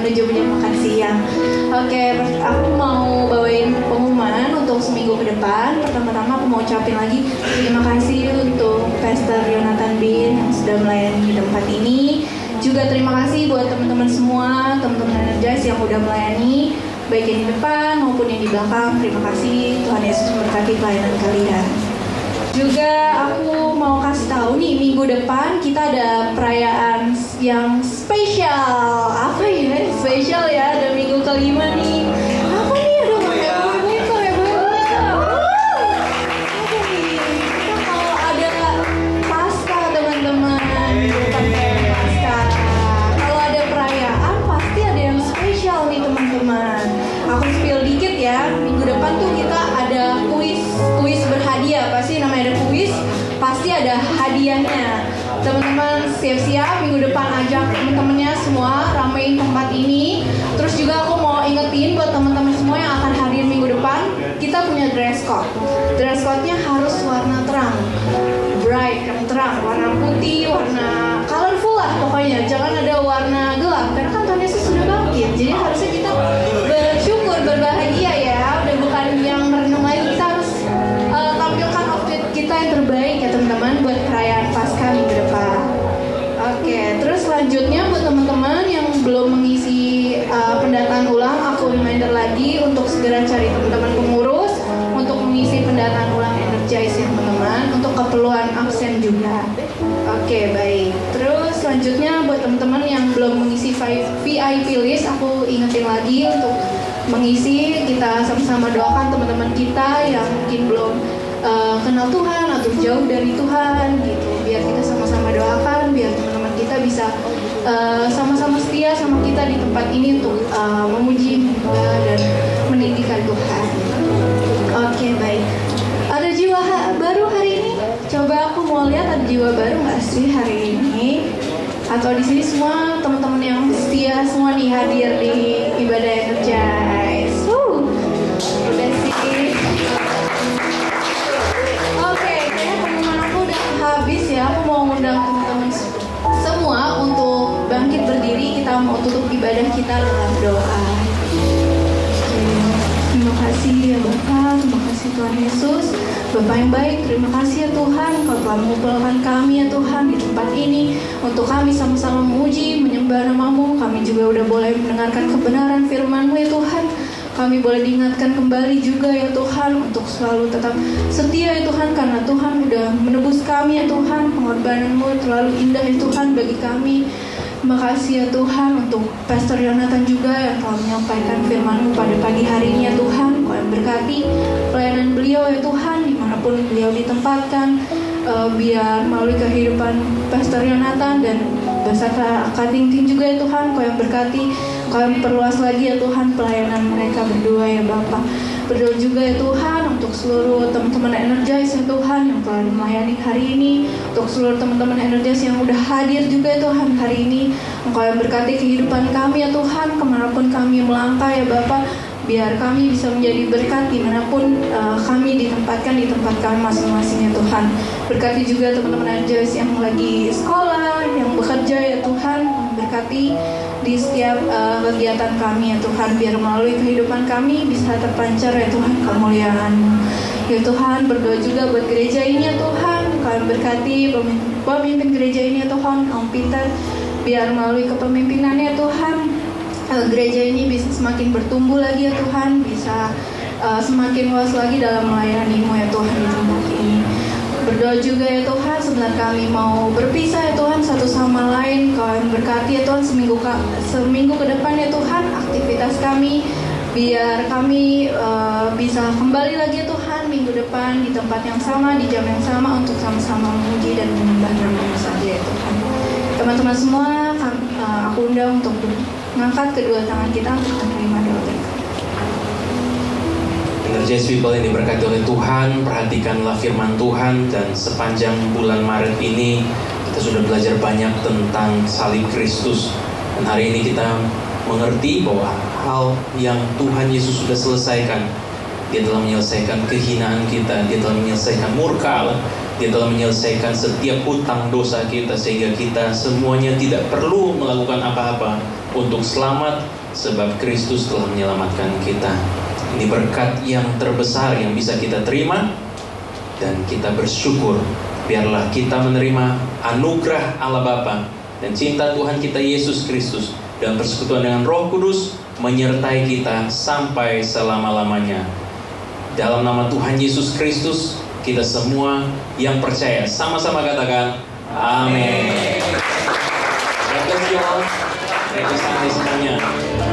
menuju jam makan siang. Oke, aku mau bawain pengumuman untuk seminggu ke depan. Pertama-tama aku mau ucapin lagi terima kasih untuk Pastor Yonatan Bin yang sudah melayani di tempat ini. Juga terima kasih buat teman-teman semua, teman-teman Energize yang udah melayani, baik yang di depan maupun yang di belakang. Terima kasih, Tuhan Yesus memberkati pelayanan kalian. Juga aku mau kasih tahu nih, minggu depan kita ada perayaan yang spesial. Apa ya? Spesial ya, ada minggu kelima nih. Apa nih? Aduh, apa nih? Kita kalau ada pasca teman-teman, bukan perayaan pasca. Kalau ada perayaan pasti ada yang spesial nih teman-teman. Aku spill dikit ya. Minggu depan tuh kita ada kuis berhadiah. Pasti namanya ada kuis, pasti ada hadiahnya. Teman-teman siap-siap, minggu depan ajak teman-temannya semua ramein tempat ini. Terus juga aku mau ingetin buat teman-teman semua yang akan hadir minggu depan, kita punya dress code. Dress code-nya harus warna terang, bright, yang terang, warna putih, warna colorful lah pokoknya. Jangan ada warna gelap, karena kan Tuhan Yesus sudah bangkit. Jadi harusnya kita bersyukur, berbahagia ya. Udah bukan yang renung lagi, kita harus tampilkan outfit kita yang terbaik ya teman-teman buat perayaan Paskah minggu depan. Oke, terus selanjutnya buat teman-teman yang belum mengisi pendataan ulang, aku reminder lagi untuk segera cari teman-teman pengurus untuk mengisi pendataan ulang Energize ya teman-teman, untuk keperluan absen juga. Oke, baik. Terus selanjutnya buat teman-teman yang belum mengisi VIP list, aku ingetin lagi untuk mengisi. Kita sama-sama doakan teman-teman kita yang mungkin belum kenal Tuhan atau jauh dari Tuhan gitu. Biar kita sama-sama doakan, biar teman-teman kita bisa sama-sama setia sama kita di tempat ini untuk memuji, menyembah dan meninggikan Tuhan. Oke, baik. Ada jiwa baru hari ini? Coba aku mau lihat ada jiwa baru nggak sih hari ini? Atau di sini semua teman-teman yang setia semua nih hadir di ibadah Energize. Udah sih. Oke, kayaknya pengumuman aku udah habis ya. Aku mau ngundang teman-teman semua untuk bangkit berdiri. Kita mau tutup ibadah kita dalam doa. Terima kasih ya Bapak, terima kasih Tuhan Yesus, Bapak yang baik. Terima kasih ya Tuhan, Kau telah mengumpulkan kami ya Tuhan di tempat ini untuk kami sama-sama memuji, menyembah nama-Mu. Kami juga udah boleh mendengarkan kebenaran firman-Mu ya Tuhan. Kami boleh diingatkan kembali juga ya Tuhan untuk selalu tetap setia ya Tuhan, karena Tuhan udah menebus kami ya Tuhan. Pengorbanan-Mu terlalu indah ya Tuhan bagi kami. Terima kasih ya Tuhan untuk Pastor Yonatan juga yang telah menyampaikan firman-Mu pada pagi hari ini ya Tuhan. Kau yang berkati pelayanan beliau ya Tuhan, dimanapun beliau ditempatkan, biar melalui kehidupan Pastor Yonatan dan beserta Kating-Ting juga ya Tuhan. Kau yang berkati, Kau yang perluas lagi ya Tuhan pelayanan mereka berdua ya Bapak. Berdoa juga ya Tuhan untuk seluruh teman-teman Energize ya Tuhan yang telah melayani hari ini, untuk seluruh teman-teman Energize yang udah hadir juga ya Tuhan hari ini. Engkau yang berkati kehidupan kami ya Tuhan, kemanapun kami melangkah ya Bapak, biar kami bisa menjadi berkat dimanapun kami ditempatkan di tempat kami masing-masing ya Tuhan. Berkati juga teman-teman Energize yang lagi sekolah, yang bekerja ya Tuhan. Berkati di setiap kegiatan kami ya Tuhan, biar melalui kehidupan kami bisa terpancar ya Tuhan kemuliaan-Mu ya Tuhan. Berdoa juga buat gereja ini ya Tuhan, Kau berkati pemimpin gereja ini ya Tuhan, Om Peter, biar melalui kepemimpinannya ya Tuhan, gereja ini bisa semakin bertumbuh lagi ya Tuhan, bisa semakin luas lagi dalam melayani-Mu ya Tuhan di tempat ini. Berdoa juga ya Tuhan, sebentar kami mau berpisah ya Tuhan satu sama lain. Kau yang berkati ya Tuhan seminggu ke depan ya Tuhan aktivitas kami, biar kami bisa kembali lagi ya Tuhan minggu depan di tempat yang sama, di jam yang sama untuk sama-sama memuji dan menyembah nama-Mu saja ya Tuhan. Teman-teman semua, aku undang untuk mengangkat kedua tangan kita untuk menerima doa berkat. Energize People yang diberkati oleh Tuhan, perhatikanlah firman Tuhan. Dan sepanjang bulan Maret ini kita sudah belajar banyak tentang salib Kristus. Dan hari ini kita mengerti bahwa hal yang Tuhan Yesus sudah selesaikan. Dia telah menyelesaikan kehinaan kita, Dia telah menyelesaikan murka Allah, Dia telah menyelesaikan setiap hutang dosa kita, sehingga kita semuanya tidak perlu melakukan apa-apa, untuk selamat sebab Kristus telah menyelamatkan kita. Ini berkat yang terbesar yang bisa kita terima dan kita bersyukur. Biarlah kita menerima anugerah Allah Bapa dan cinta Tuhan kita Yesus Kristus dan persekutuan dengan Roh Kudus menyertai kita sampai selama-lamanya. Dalam nama Tuhan Yesus Kristus, kita semua yang percaya sama-sama katakan amin. God bless you all. Sampai semuanya.